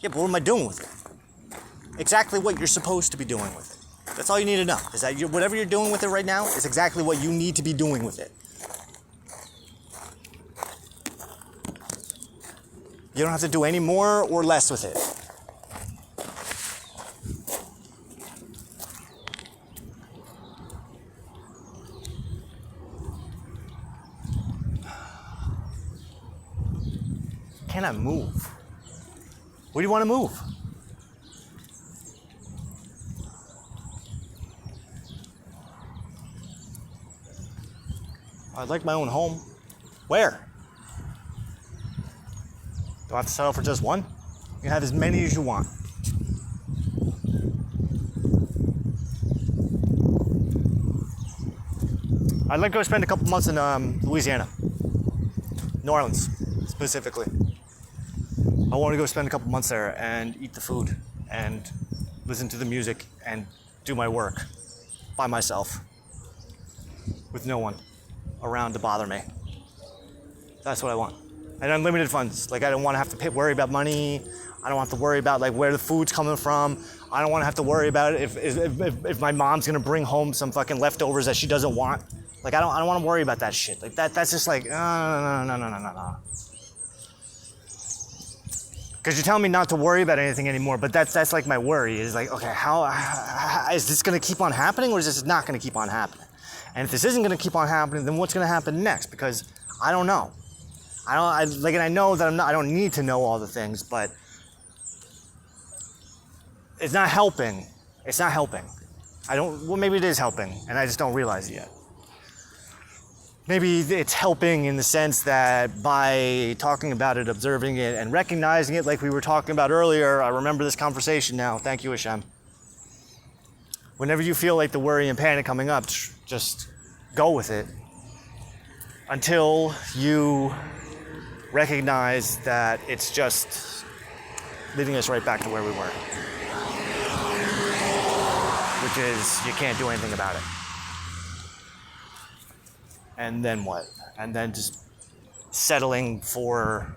Speaker 1: Yeah, but what am I doing with it? Exactly what you're supposed to be doing with it. That's all you need to know. Is that whatever you're doing with it right now is exactly what you need to be doing with it. You don't have to do any more or less with it. Cannot move. Where do you want to move? I'd like my own home. Where? Do I have to settle for just one? You can have as many as you want. I'd like to go spend a couple months in Louisiana. New Orleans, specifically. I want to go spend a couple months there and eat the food and listen to the music and do my work by myself with no one around to bother me. That's what I want. And unlimited funds. Like, I don't want to have to worry about money. I don't have to worry about like where the food's coming from. I don't want to have to worry about if my mom's gonna bring home some fucking leftovers that she doesn't want. Like, I don't want to worry about that shit. Like, that's just like no. Because you're telling me not to worry about anything anymore, but that's like my worry. Is like, okay, how is this going to keep on happening, or is this not going to keep on happening? And if this isn't going to keep on happening, then what's going to happen next? Because I don't know. And I know that I don't need to know all the things, but it's not helping. It's not helping. Well, maybe it is helping, and I just don't realize it yet. Maybe it's helping in the sense that by talking about it, observing it, and recognizing it like we were talking about earlier, I remember this conversation now. Thank you, HaShem. Whenever you feel like the worry and panic coming up, just go with it until you recognize that it's just leading us right back to where we were. Which is, you can't do anything about it. And then what? And then just settling for,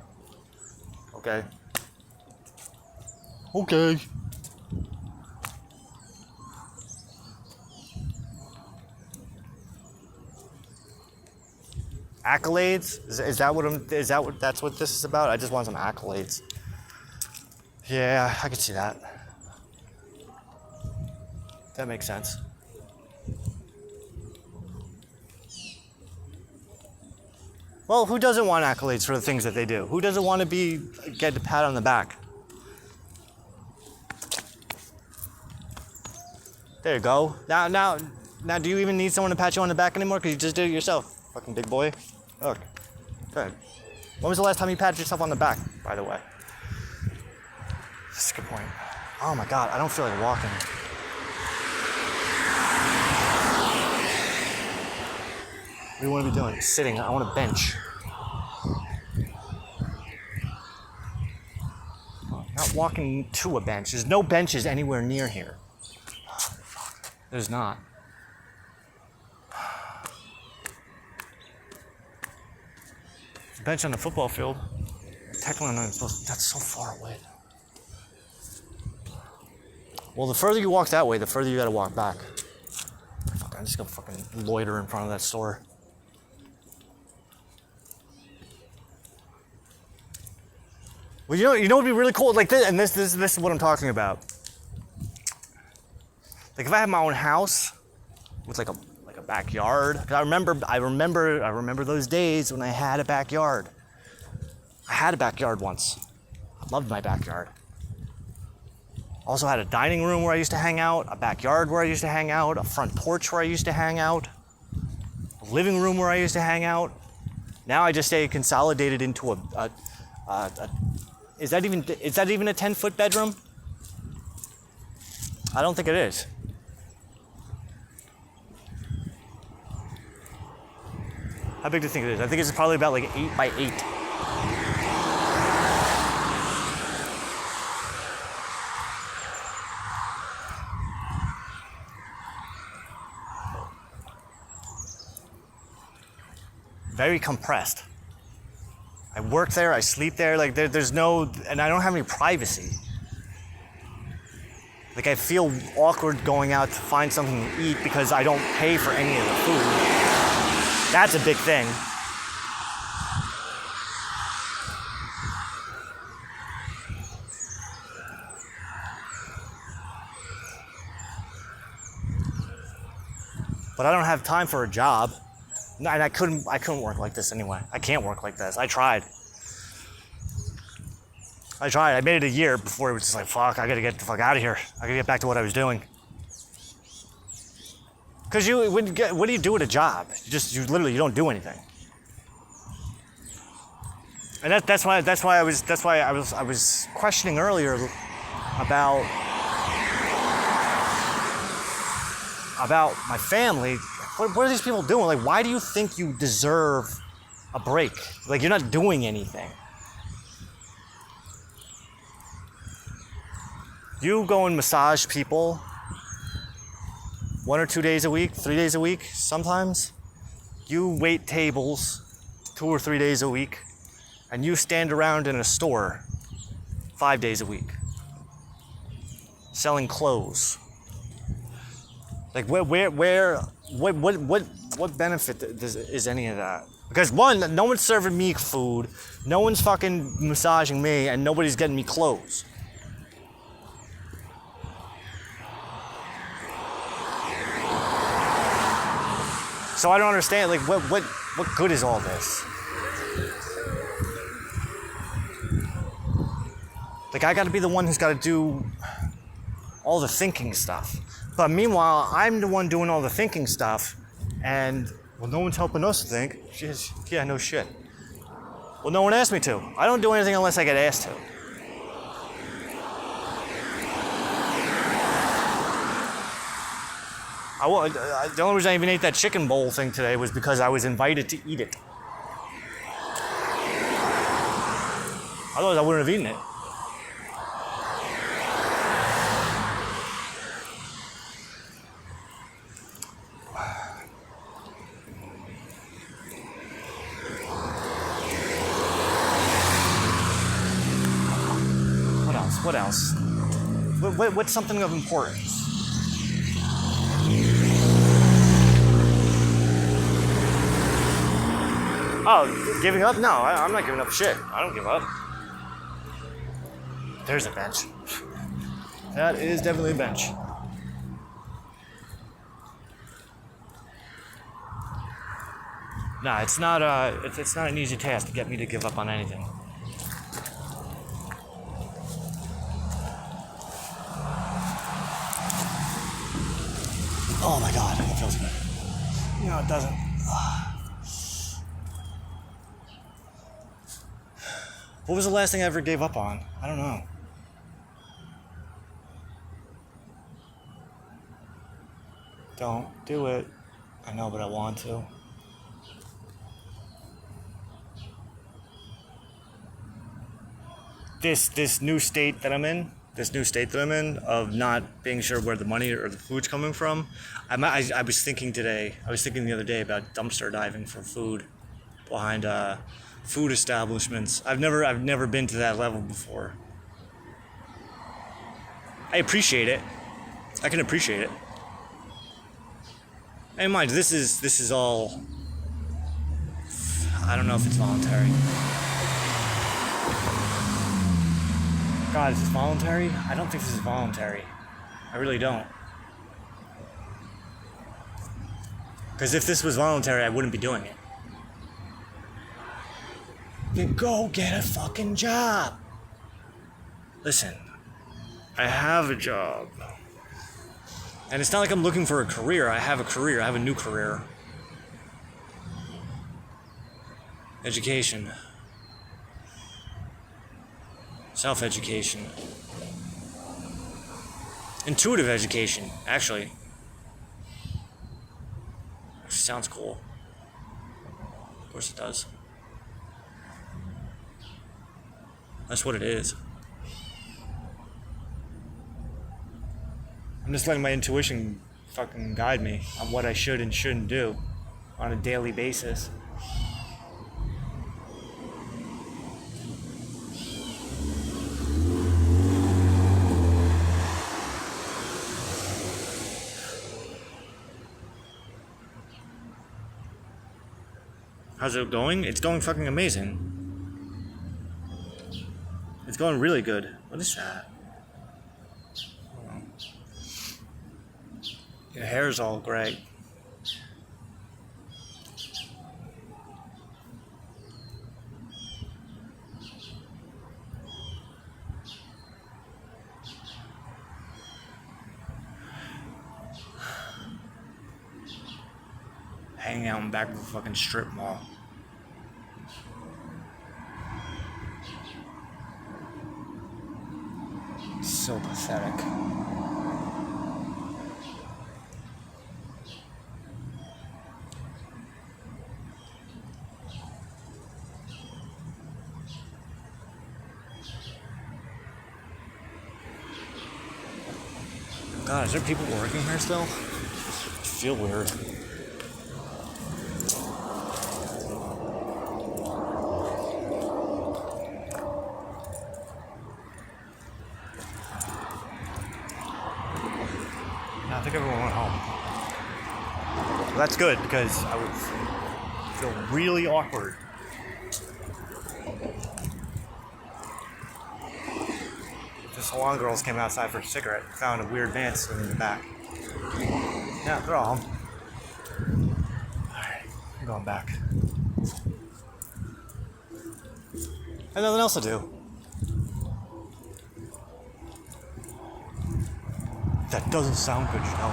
Speaker 1: okay. Accolades? That's what this is about? I just want some accolades. Yeah, I could see that. That makes sense. Well, who doesn't want accolades for the things that they do? Who doesn't want to get a pat on the back? There you go. Now, do you even need someone to pat you on the back anymore? Because you just did it yourself, fucking big boy. Look, go ahead. When was the last time you patted yourself on the back, by the way? That's a good point. Oh my God, I don't feel like walking. What do you want to be doing? Sitting. I want a bench. Not walking to a bench. There's no benches anywhere near here. There's not. There's a bench on the football field. Technically, I'm not supposed to. That's so far away. Well, the further you walk that way, the further you gotta walk back. Fuck, I'm just gonna fucking loiter in front of that store. Well, you know what'd be really cool? Like this, and this is what I'm talking about. Like if I had my own house with like a backyard, because I remember those days when I had a backyard. I had a backyard once. I loved my backyard. Also had a dining room where I used to hang out, a backyard where I used to hang out, a front porch where I used to hang out, a living room where I used to hang out. Now I just stay consolidated into a is that even a 10-foot bedroom? I don't think it is. How big do you think it is? I think it's probably about like 8 by 8. Very compressed. I work there, I sleep there, like there's no, and I don't have any privacy. Like I feel awkward going out to find something to eat because I don't pay for any of the food. That's a big thing. But I don't have time for a job. And I couldn't work like this anyway. I can't work like this. I tried. I made it a year before it was just like, fuck, I gotta get the fuck out of here. I gotta get back to what I was doing. Because what do you do at a job? You literally don't do anything. And that's why I was questioning earlier about my family. What are these people doing? Like, why do you think you deserve a break? Like, you're not doing anything. You go and massage people 1 or 2 days a week, 3 days a week, sometimes. You wait tables 2 or 3 days a week, and you stand around in a store 5 days a week, selling clothes. Like, what benefit is any of that? Because one, no one's serving me food, no one's fucking massaging me, and nobody's getting me clothes. So I don't understand, like, what good is all this? Like, I gotta be the one who's gotta do all the thinking stuff. But meanwhile, I'm the one doing all the thinking stuff, and, well, no one's helping us think. Yeah, no shit. Well, no one asked me to. I don't do anything unless I get asked to. The only reason I even ate that chicken bowl thing today was because I was invited to eat it. Otherwise, I wouldn't have eaten it. What else? What's something of importance? Oh, giving up? No, I'm not giving up shit. I don't give up. There's a bench. That is definitely a bench. Nah, it's not an easy task to get me to give up on anything. Oh my god, it feels good. No, it doesn't. What was the last thing I ever gave up on? I don't know. Don't do it. I know, but I want to. this new state that I'm in, of not being sure where the money or the food's coming from. I was thinking the other day about dumpster diving for food behind food establishments. I've never been to that level before. I appreciate it. I can appreciate it. And mind, this is all. I don't know if it's voluntary. God, is this voluntary? I don't think this is voluntary. I really don't. Because if this was voluntary, I wouldn't be doing it. Then go get a fucking job. Listen, I have a job. And it's not like I'm looking for a career. I have a career. I have a new career. Education. Self-education. Intuitive education, actually. Sounds cool. Of course it does. That's what it is. I'm just letting my intuition fucking guide me on what I should and shouldn't do on a daily basis. How's it going? It's going fucking amazing. It's going really good. What is that? Your hair's all gray. Hanging out in the back of a fucking strip mall. So pathetic. God, is there people working here still? I feel weird. I think everyone went home. Well, that's good because I would feel really awkward. The salon girls came outside for a cigarette and found a weird man sitting in the back. Yeah, they're all home. Alright, I'm going back. I have nothing else to do. That doesn't sound good, you know.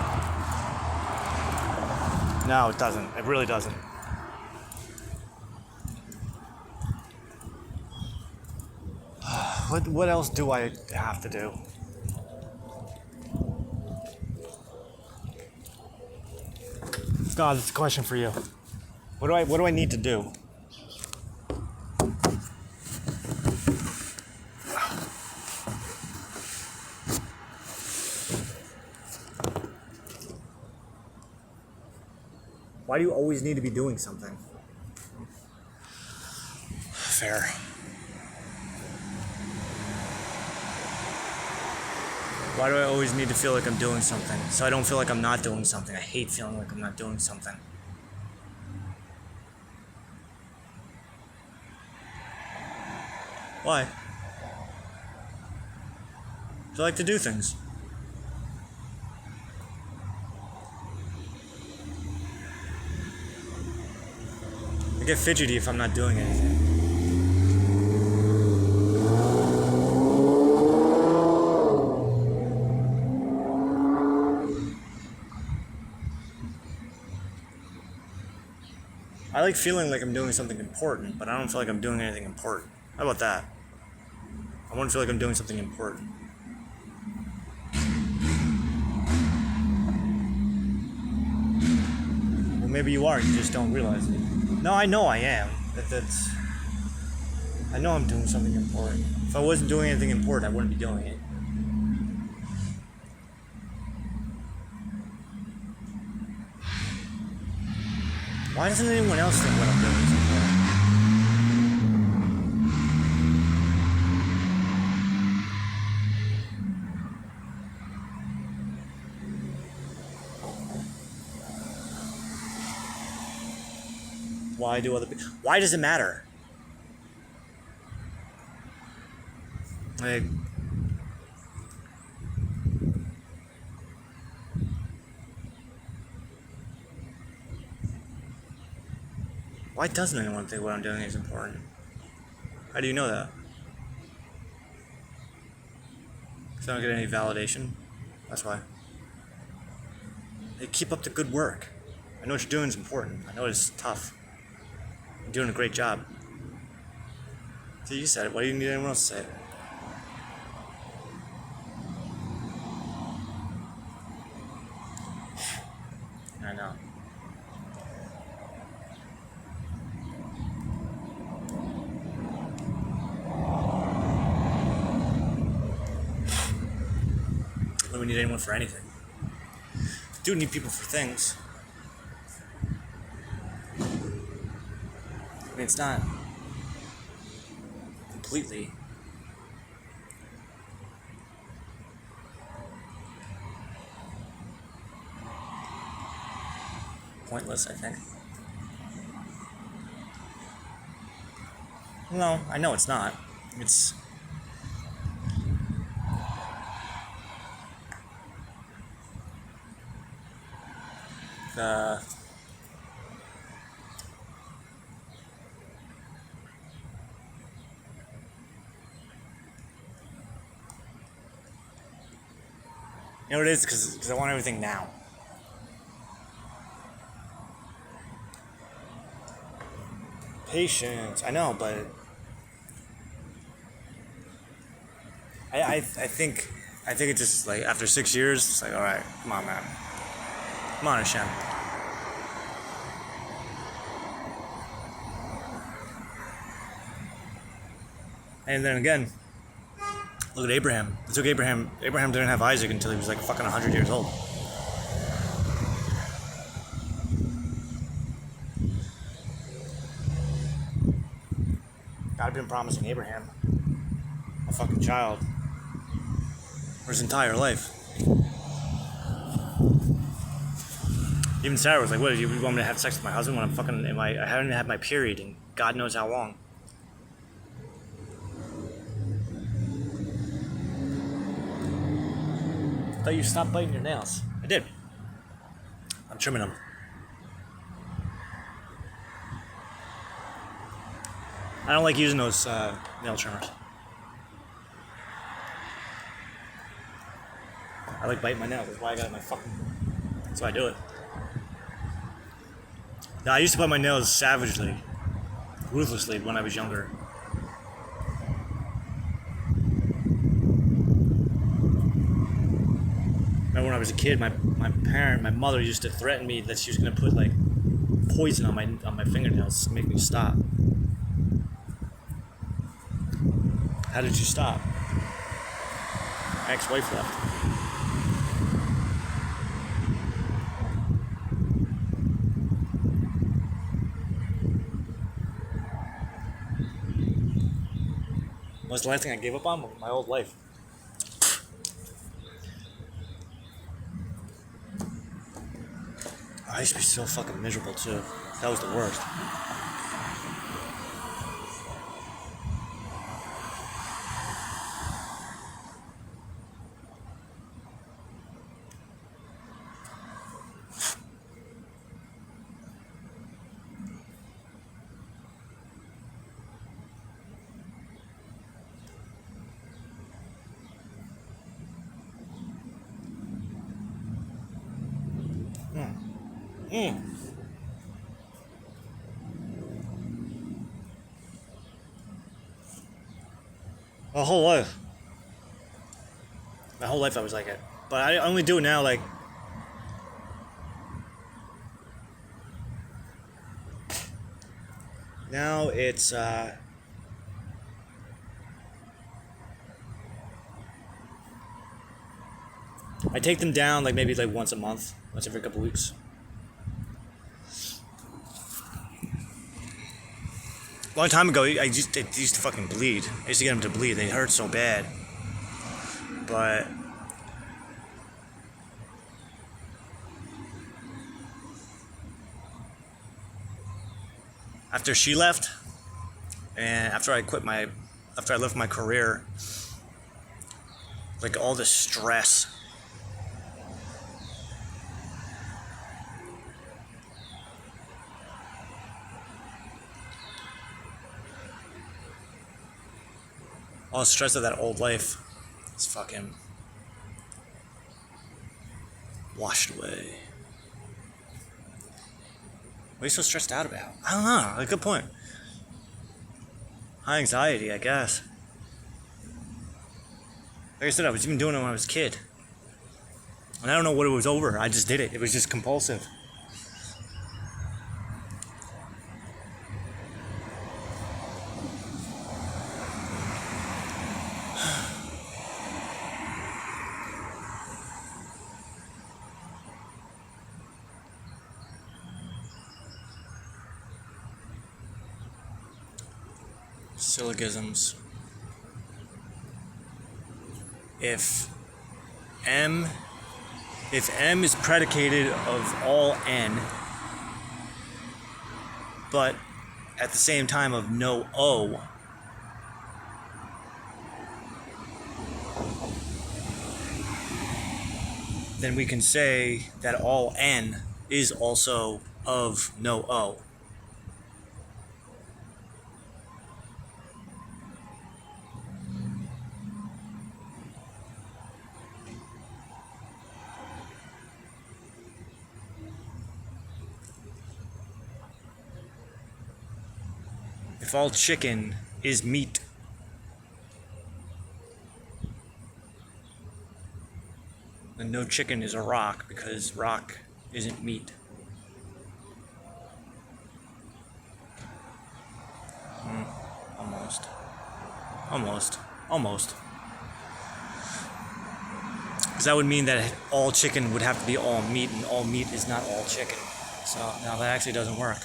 Speaker 1: No, it doesn't. It really doesn't. What else do I have to do? God, it's a question for you. What do I need to do? Why do you always need to be doing something? Fair. Why do I always need to feel like I'm doing something? So I don't feel like I'm not doing something. I hate feeling like I'm not doing something. Why? I like to do things. I get fidgety if I'm not doing anything. I like feeling like I'm doing something important, but I don't feel like I'm doing anything important. How about that? I want to feel like I'm doing something important. Well, maybe you are, you just don't realize it. No, I know I am. I know I'm doing something important. If I wasn't doing anything important, I wouldn't be doing it. Why doesn't anyone else think what I'm doing is important? Why do other people? Why does it matter? Like, why doesn't anyone think what I'm doing is important? How do you know that? Because I don't get any validation. That's why. Hey, keep up the good work. I know what you're doing is important. I know it's tough. You're doing a great job. So you said it. Why do you need anyone else to say it? I know. Why do we need anyone for anything? We do need people for things. I mean, it's not completely pointless, I think. No, I know it's not. It's the you know what it is? Because I want everything now. Patience. I know, but I think it's just like after 6 years, it's like, all right, come on, man, come on, HaShem. And then again, look at Abraham. It took Abraham. Abraham didn't have Isaac until he was like fucking 100 years old. God had been promising Abraham a fucking child for his entire life. Even Sarah was like, "What? You want me to have sex with my husband when I'm fucking? I haven't even had my period in God knows how long." I thought you stopped biting your nails. I did. I'm trimming them. I don't like using those nail trimmers. I like biting my nails. That's why I got it my fucking. That's why I do it. Now, I used to bite my nails savagely, ruthlessly when I was younger. Remember when I was a kid, my mother used to threaten me that she was gonna put like poison on my fingernails to make me stop. How did you stop? My ex-wife left. What was the last thing I gave up on? My old life. I used to be so fucking miserable too. That was the worst. My whole life. My whole life I was like it. But I only do it now, like... Now it's, I take them down like maybe like once a month, once every couple weeks. A long time ago, they used to fucking bleed. I used to get them to bleed. They hurt so bad. But after she left, and after I left my career, like all the stress. All the stress of that old life is fucking washed away. What are you so stressed out about? I don't know. A good point. High anxiety, I guess. Like I said, I was even doing it when I was a kid. And I don't know what it was over. I just did it. It was just compulsive. Syllogisms. If M is predicated of all N, but at the same time of no O, then we can say that all N is also of no O. If all chicken is meat, then no chicken is a rock, because rock isn't meat. Almost. Because that would mean that all chicken would have to be all meat, and all meat is not all chicken. So now that actually doesn't work.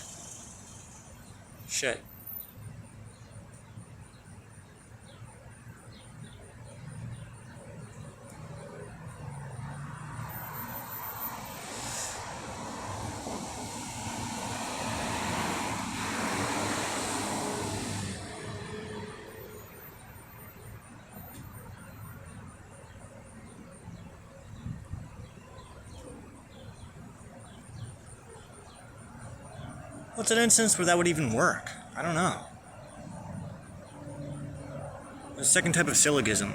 Speaker 1: Shit. What's an instance where that would even work? I don't know. The second type of syllogism.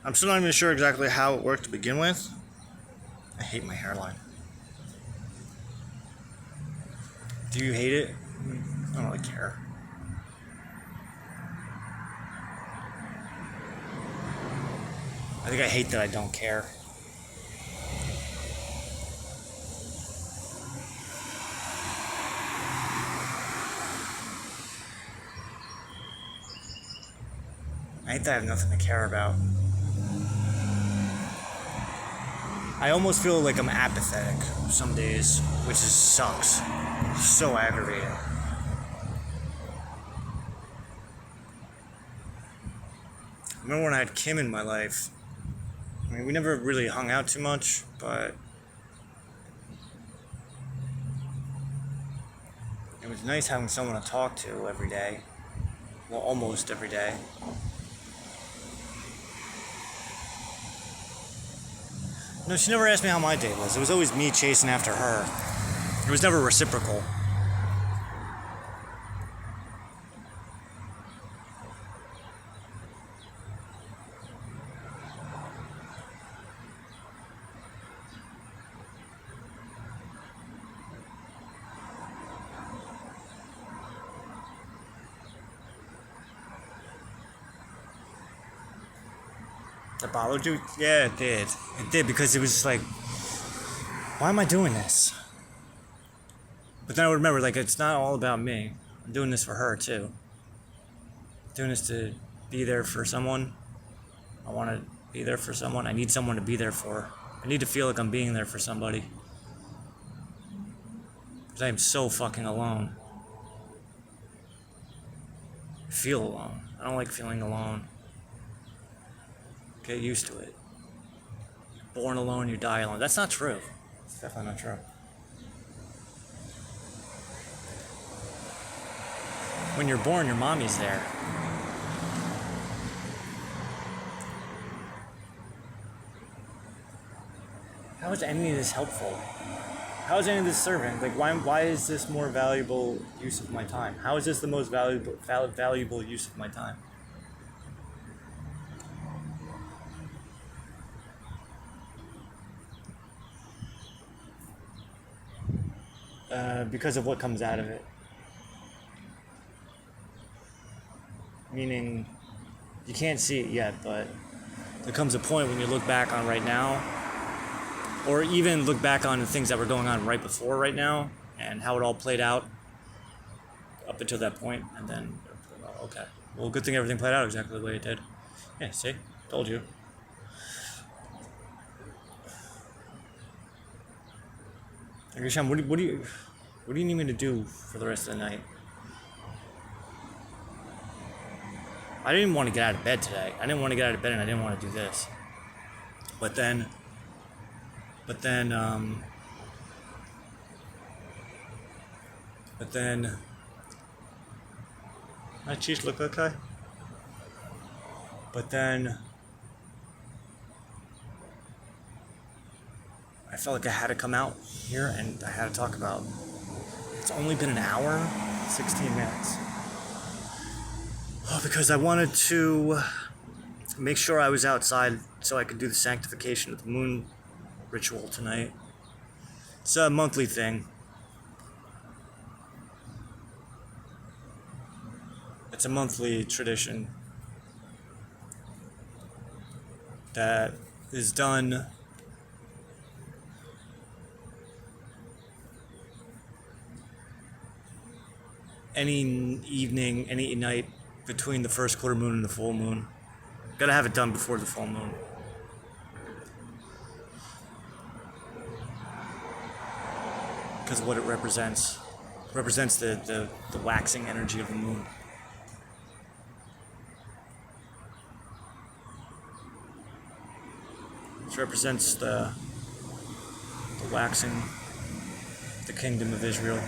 Speaker 1: I'm still not even sure exactly how it worked to begin with. I hate my hairline. Do you hate it? I don't really care. I think I hate that I don't care. I hate that I have nothing to care about. I almost feel like I'm apathetic some days, which sucks. So aggravating. I remember when I had Kim in my life. I mean, we never really hung out too much, but it was nice having someone to talk to every day. Well, almost every day. No, she never asked me how my day was. It was always me chasing after her. It was never reciprocal. That bothered you? Yeah, it did. It did, because it was like, why am I doing this? But then I would remember, like, it's not all about me. I'm doing this for her, too. doing this to be there for someone. I want to be there for someone. I need someone to be there for. I need to feel like I'm being there for somebody. Because I am so fucking alone. I feel alone. I don't like feeling alone. Get used to it. You're born alone, you die alone. That's not true. It's definitely not true. When you're born, your mommy's there. How is any of this helpful? How is any of this serving? Like, why is this more valuable use of my time? How is this the most valuable use of my time? Because of what comes out of it. Meaning, you can't see it yet, but there comes a point when you look back on right now, or even look back on the things that were going on right before right now, and how it all played out up until that point, and then, okay. Well, good thing everything played out exactly the way it did. Yeah, see? Told you. HaShem, what do you need me to do for the rest of the night? I didn't even want to get out of bed today. I didn't want to get out of bed, and I didn't want to do this. But then, my cheeks look okay. But then, I felt like I had to come out here and I had to talk about. It's only been an hour, 16 minutes. Oh, because I wanted to make sure I was outside so I could do the sanctification of the moon ritual tonight. It's a monthly thing. It's a monthly tradition that is done any evening, any night between the first quarter moon and the full moon. Gotta have it done before the full moon. Because of what it represents. It represents the waxing energy of the moon. It represents the waxing, the kingdom of Israel.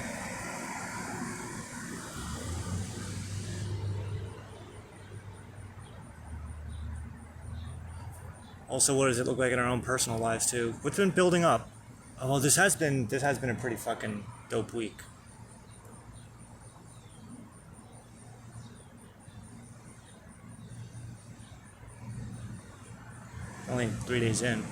Speaker 1: Also, what does it look like in our own personal lives too? What's been building up? Oh, well, this has been a pretty fucking dope week. Only 3 days in.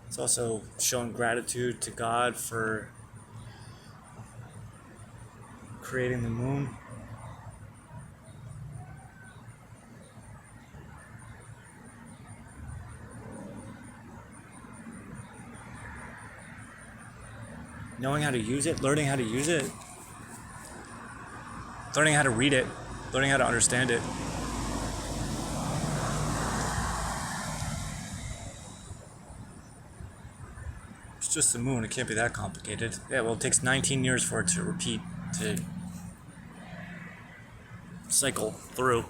Speaker 1: It's also showing gratitude to God for creating the moon. Knowing how to use it, learning how to use it, learning how to read it, learning how to understand it. It's just the moon, it can't be that complicated. Yeah, well, it takes 19 years for it to repeat, to cycle through.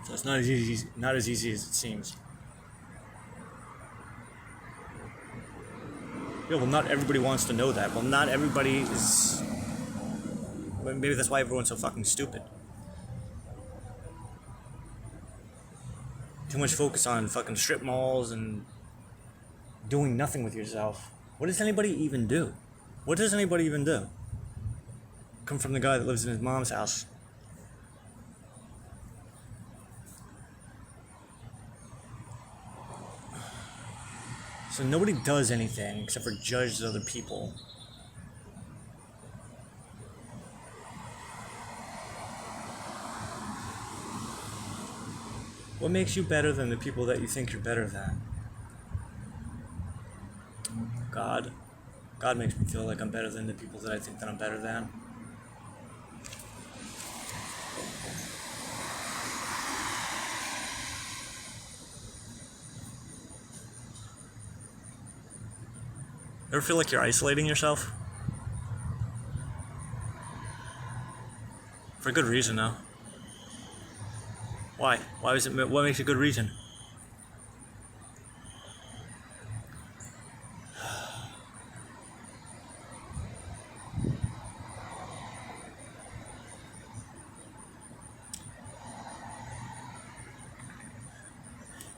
Speaker 1: So it's not as easy as it seems. Yeah, well, not everybody wants to know that. Well, not everybody is... Well, maybe that's why everyone's so fucking stupid. Too much focus on fucking strip malls and doing nothing with yourself. What does anybody even do? What does anybody even do? Come from the guy that lives in his mom's house. So nobody does anything except for judge other people. What makes you better than the people that you think you're better than? God. God makes me feel like I'm better than the people that I think that I'm better than. Ever feel like you're isolating yourself? For a good reason, though. Why? What makes a good reason?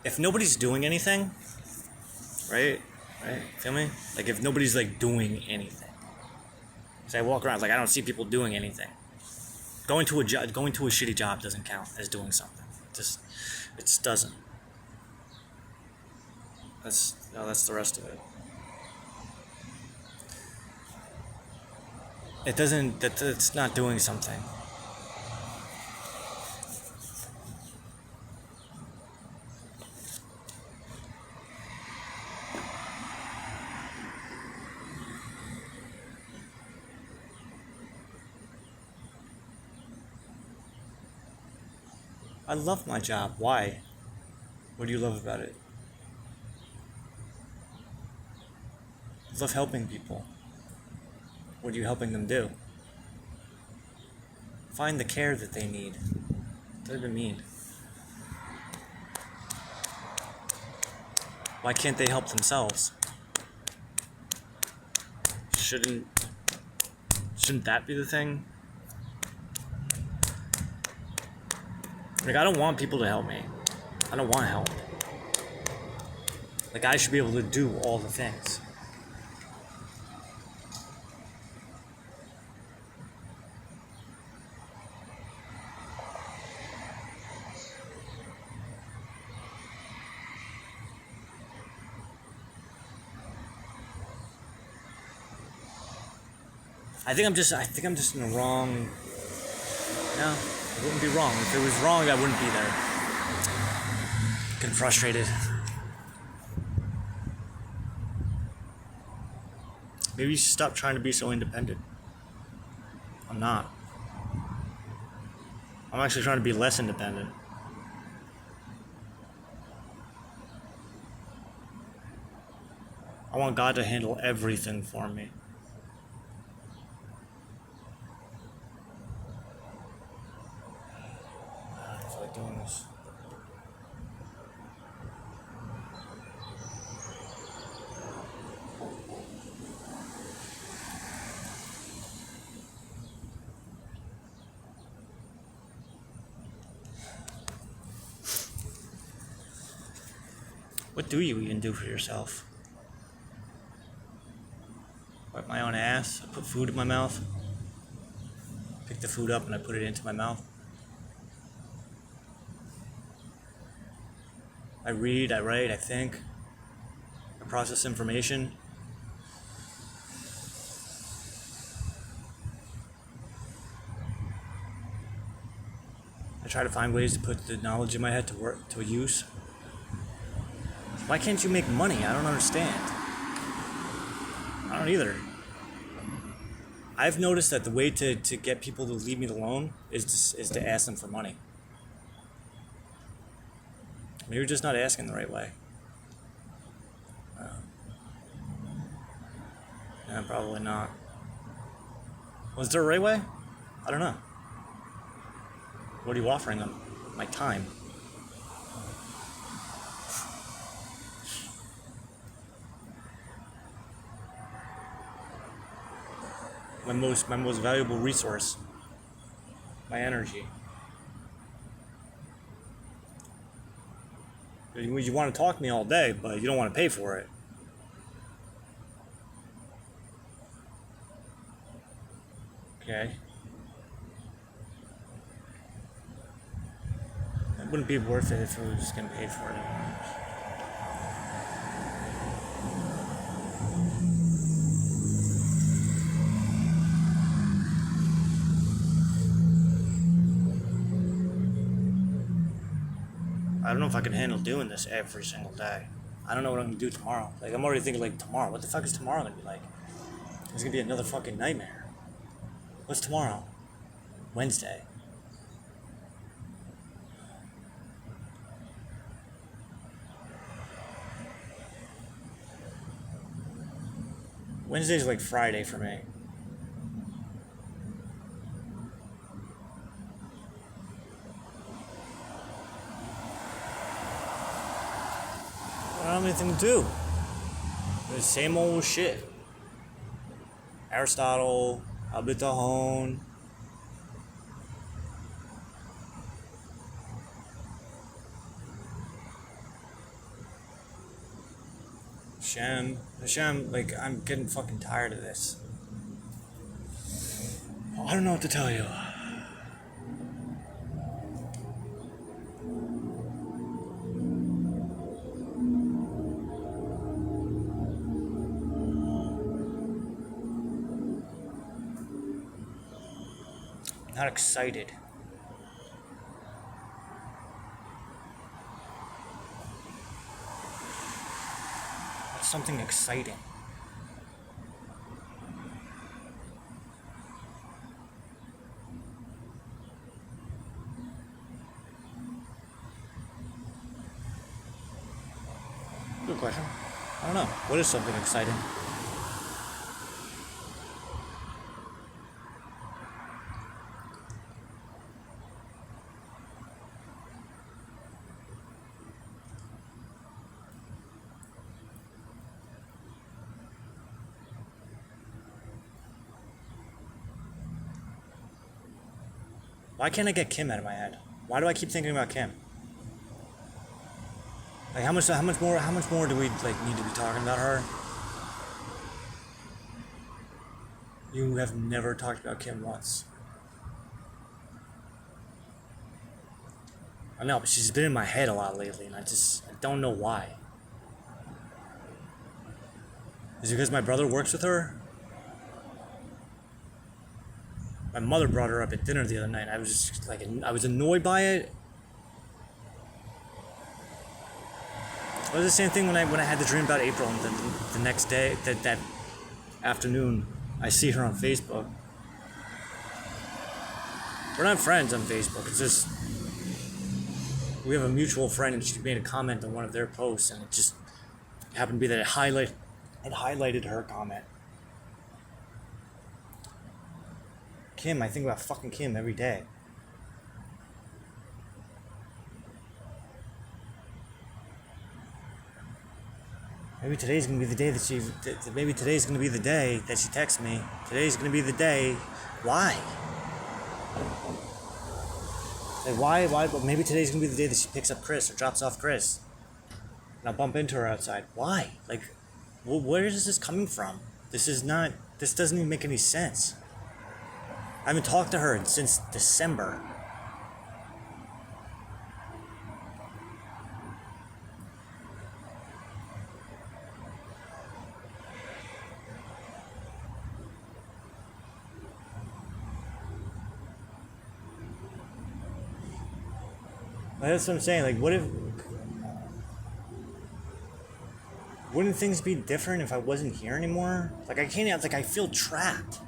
Speaker 1: If nobody's doing anything, right? Feel me? Like if nobody's like doing anything. So I walk around, like I don't see people doing anything. Going to a shitty job doesn't count as doing something. It just doesn't. That's the rest of it. It doesn't. It's not doing something. I love my job. Why? What do you love about it? I love helping people. What are you helping them do? Find the care that they need. What does it mean? Why can't they help themselves? Shouldn't that be the thing? Like, I don't want people to help me. I don't want help. Like, I should be able to do all the things. I think I'm just in the wrong. No, it wouldn't be wrong. If it was wrong, I wouldn't be there. Getting frustrated. Maybe you should stop trying to be so independent. I'm not. I'm actually trying to be less independent. I want God to handle everything for me. I feel like doing this. What do you even do for yourself? Wipe my own ass, I put food in my mouth, pick the food up and I put it into my mouth. I read, I write, I think, I process information. I try to find ways to put the knowledge in my head to work, to use. Why can't you make money? I don't understand. I don't either. I've noticed that the way to get people to leave me alone is to ask them for money. Maybe you're just not asking the right way. Yeah, probably not. Was there a right way? I don't know. What are you offering them? My time. My most valuable resource. My energy. You want to talk to me all day, but you don't want to pay for it. Okay. It wouldn't be worth it if it was getting paid for it. I don't know if I can handle doing this every single day. I don't know what I'm gonna do tomorrow. Like, I'm already thinking, like, tomorrow. What the fuck is tomorrow gonna be like? It's gonna be another fucking nightmare. What's tomorrow? Wednesday. Wednesday's like Friday for me. I don't have anything to do. The same old shit. Aristotle, Abitahon. HaShem, like, I'm getting fucking tired of this. I don't know what to tell you. Not excited. That's something exciting. Good question. I don't know. What is something exciting? Why can't I get Kim out of my head? Why do I keep thinking about Kim? Like, how much more do we like need to be talking about her? You have never talked about Kim once. I know, but she's been in my head a lot lately, and I don't know why. Is it because my brother works with her? My mother brought her up at dinner the other night. I was just like, I was annoyed by it. It was the same thing when I had the dream about April, and the next day, that afternoon, I see her on Facebook. We're not friends on Facebook. It's just we have a mutual friend, and she made a comment on one of their posts, and it just happened to be that it highlighted her comment. Kim, I think about fucking Kim every day. Maybe today's gonna be the day maybe today's gonna be the day that she texts me. Today's gonna be the day. Why? Like, why? But maybe today's gonna be the day that she picks up Chris or drops off Chris. And I'll bump into her outside. Why? Like, where is this coming from? This doesn't even make any sense. I haven't talked to her since December. That's what I'm saying. Like, wouldn't things be different if I wasn't here anymore? Like, I can't, like, I feel trapped.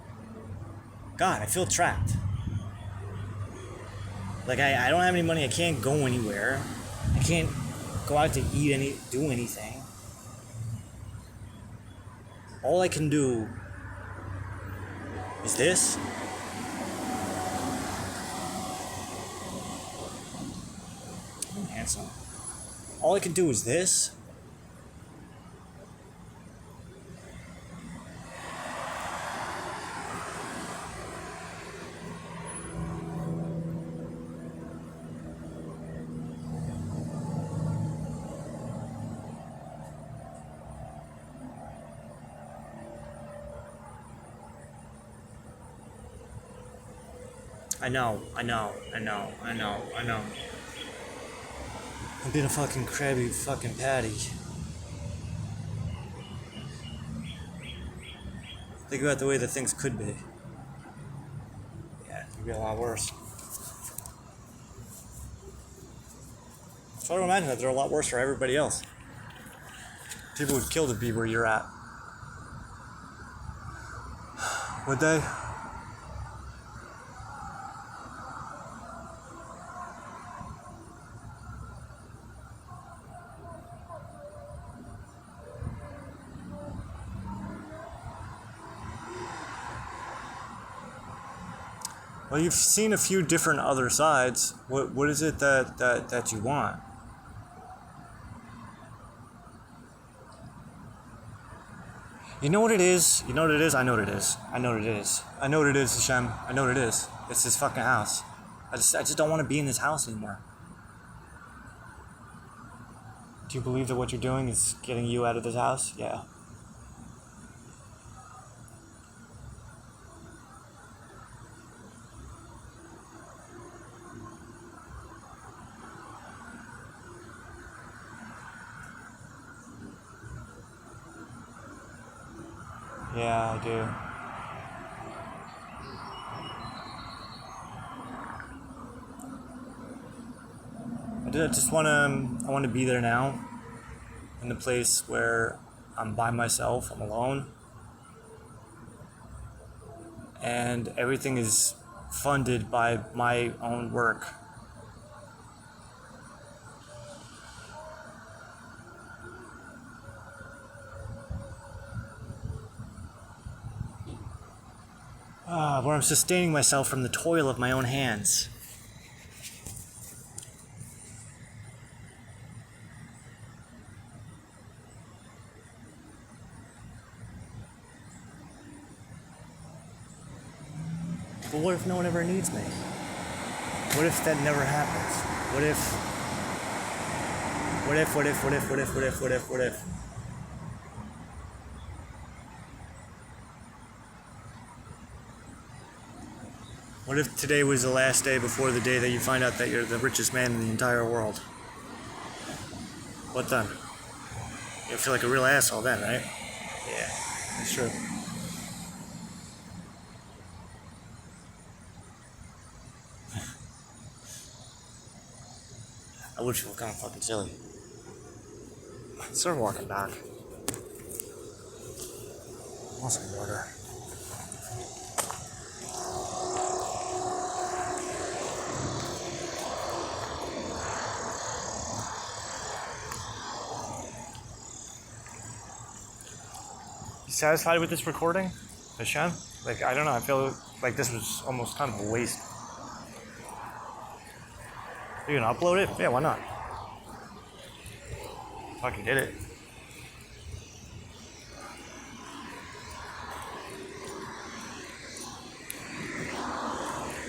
Speaker 1: God, I feel trapped. Like, I don't have any money. I can't go anywhere. I can't go out to eat do anything. All I can do is this. I'm handsome. All I can do is this. I know. I'm being a fucking crabby fucking patty. Think about the way that things could be. Yeah, it could be a lot worse. So I would imagine that they're a lot worse for everybody else. People would kill to be where you're at. Would they? Well, you've seen a few different other sides. What is it that you want? You know what it is? You know what it is? I know what it is. I know what it is. I know what it is, HaShem. I know what it is. It's this fucking house. I just don't want to be in this house anymore. Do you believe that what you're doing is getting you out of this house? Yeah. Yeah, I do. I want to be there now, in the place where I'm by myself, I'm alone, and everything is funded by my own work. Where I'm sustaining myself from the toil of my own hands. But what if no one ever needs me? What if that never happens? What if? What if today was the last day before the day that you find out that you're the richest man in the entire world? What then? You'll feel like a real asshole then, right? Yeah, that's true. I would feel kind of fucking silly. Start walking back. I want some water. You satisfied with this recording, HaShem? Like, I don't know, I feel like this was almost kind of a waste. Are you gonna upload it? Yeah, why not? Fucking did it.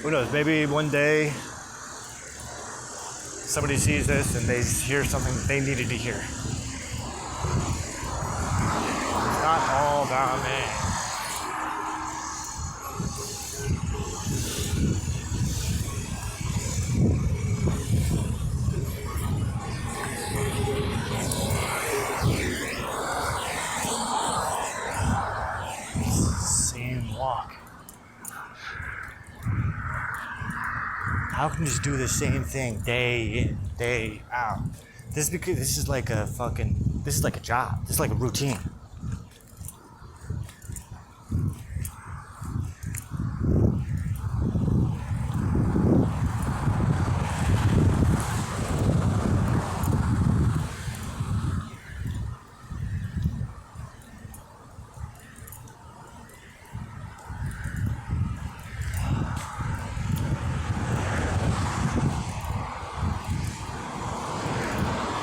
Speaker 1: Who knows, maybe one day somebody sees this and they hear something that they needed to hear. It's not all about me. How can you just do the same thing day in, day out? This is like a job. This is like a routine.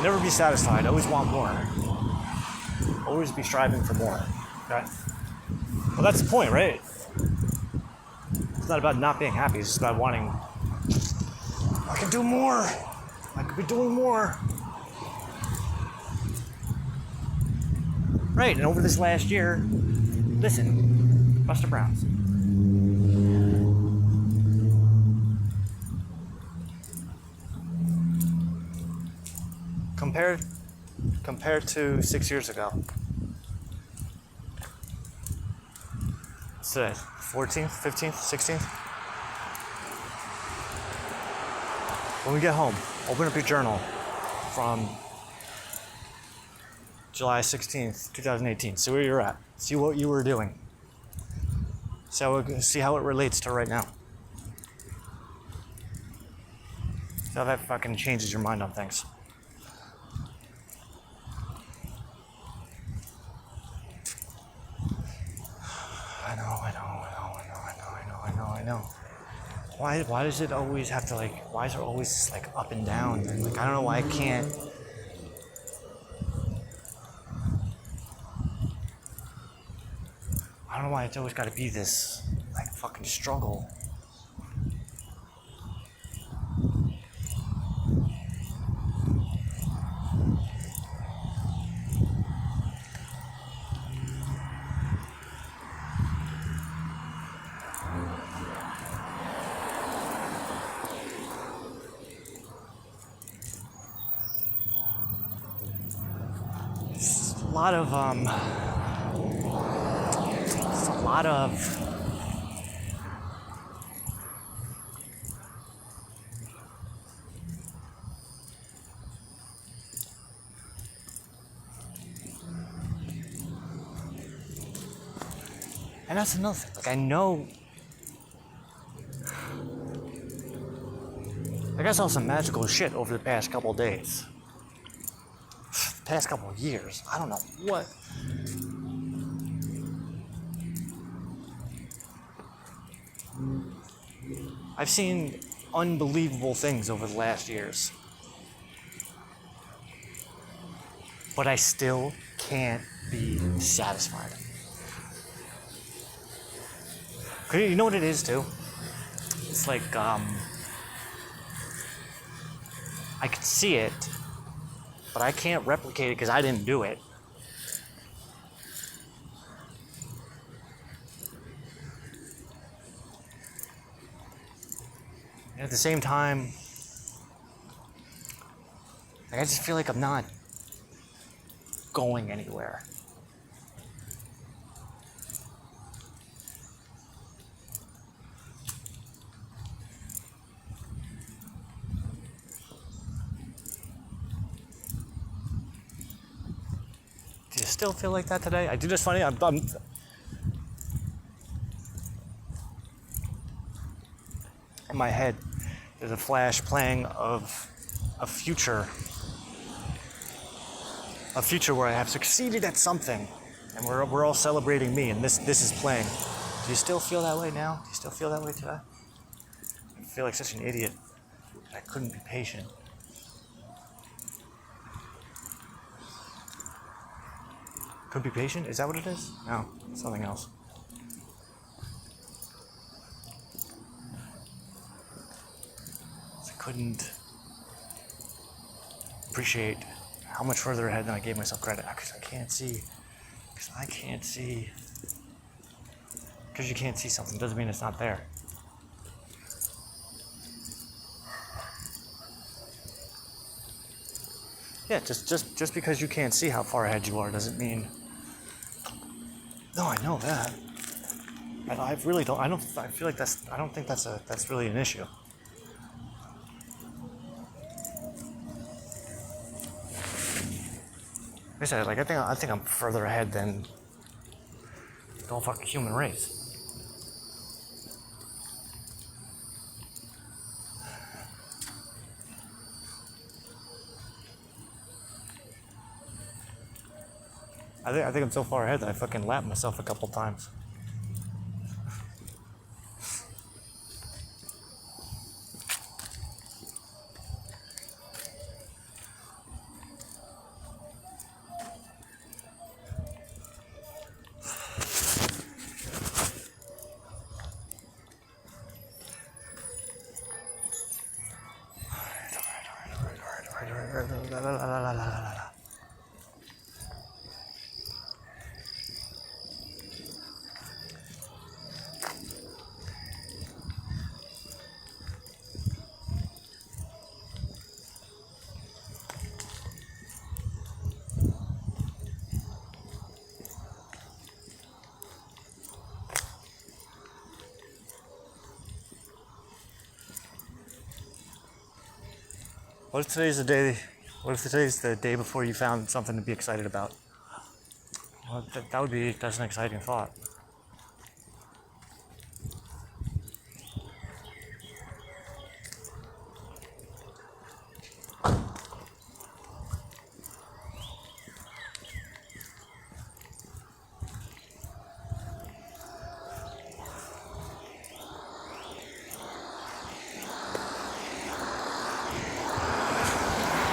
Speaker 1: Never be satisfied. Always want more. Always be striving for more. Okay? Well, that's the point, right? It's not about not being happy. It's just about wanting. I can do more. I could be doing more. Right. And over this last year, listen, Buster Browns. Compared to 6 years ago. What's today? 14th, 15th, 16th? When we get home, open up your journal. from July 16th, 2018. See where you're at. See what you were doing. See how it relates to right now. See how that fucking changes your mind on things. I know. Why does it always have to why is it always up and down? And I don't know why I can't. I don't know why it's always got to be this fucking struggle. It's a lot of and that's another thing. I know I saw some magical shit over the past couple days. Past couple of years. I don't know what. I've seen unbelievable things over the last years. But I still can't be satisfied. You know what it is too? It's I could see it, but I can't replicate it because I didn't do it. And at the same time, I just feel like I'm not going anywhere. Do you still feel like that today? I do. Just funny. I'm in my head. There's a flash playing of a future where I have succeeded at something, and we're all celebrating me, and this is playing. Do you still feel that way now? Do you still feel that way today? I feel like such an idiot. I couldn't be patient. Could be patient? Is that what it is? No, something else. I couldn't appreciate how much further ahead than I gave myself credit. Because I can't see. Because you can't see something doesn't mean it's not there. Yeah, just because you can't see how far ahead you are doesn't mean. No, I know that. I really don't. I feel like that's. I don't think that's really an issue. Like I said, I think I'm further ahead than the whole fucking human race. I think I'm so far ahead that I fucking lapped myself a couple times. What if today's the day What if today's the day before you found something to be excited about? Well, that's an exciting thought.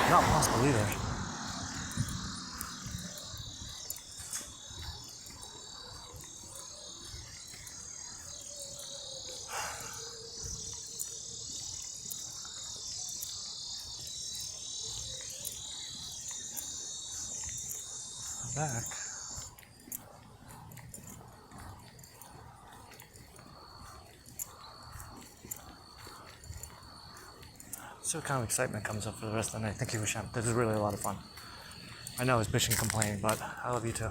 Speaker 1: Not possible either. Back. So what kind of excitement comes up for the rest of the night? Thank you, HaShem. This is really a lot of fun. I know it's bitching complaining, but I love you too.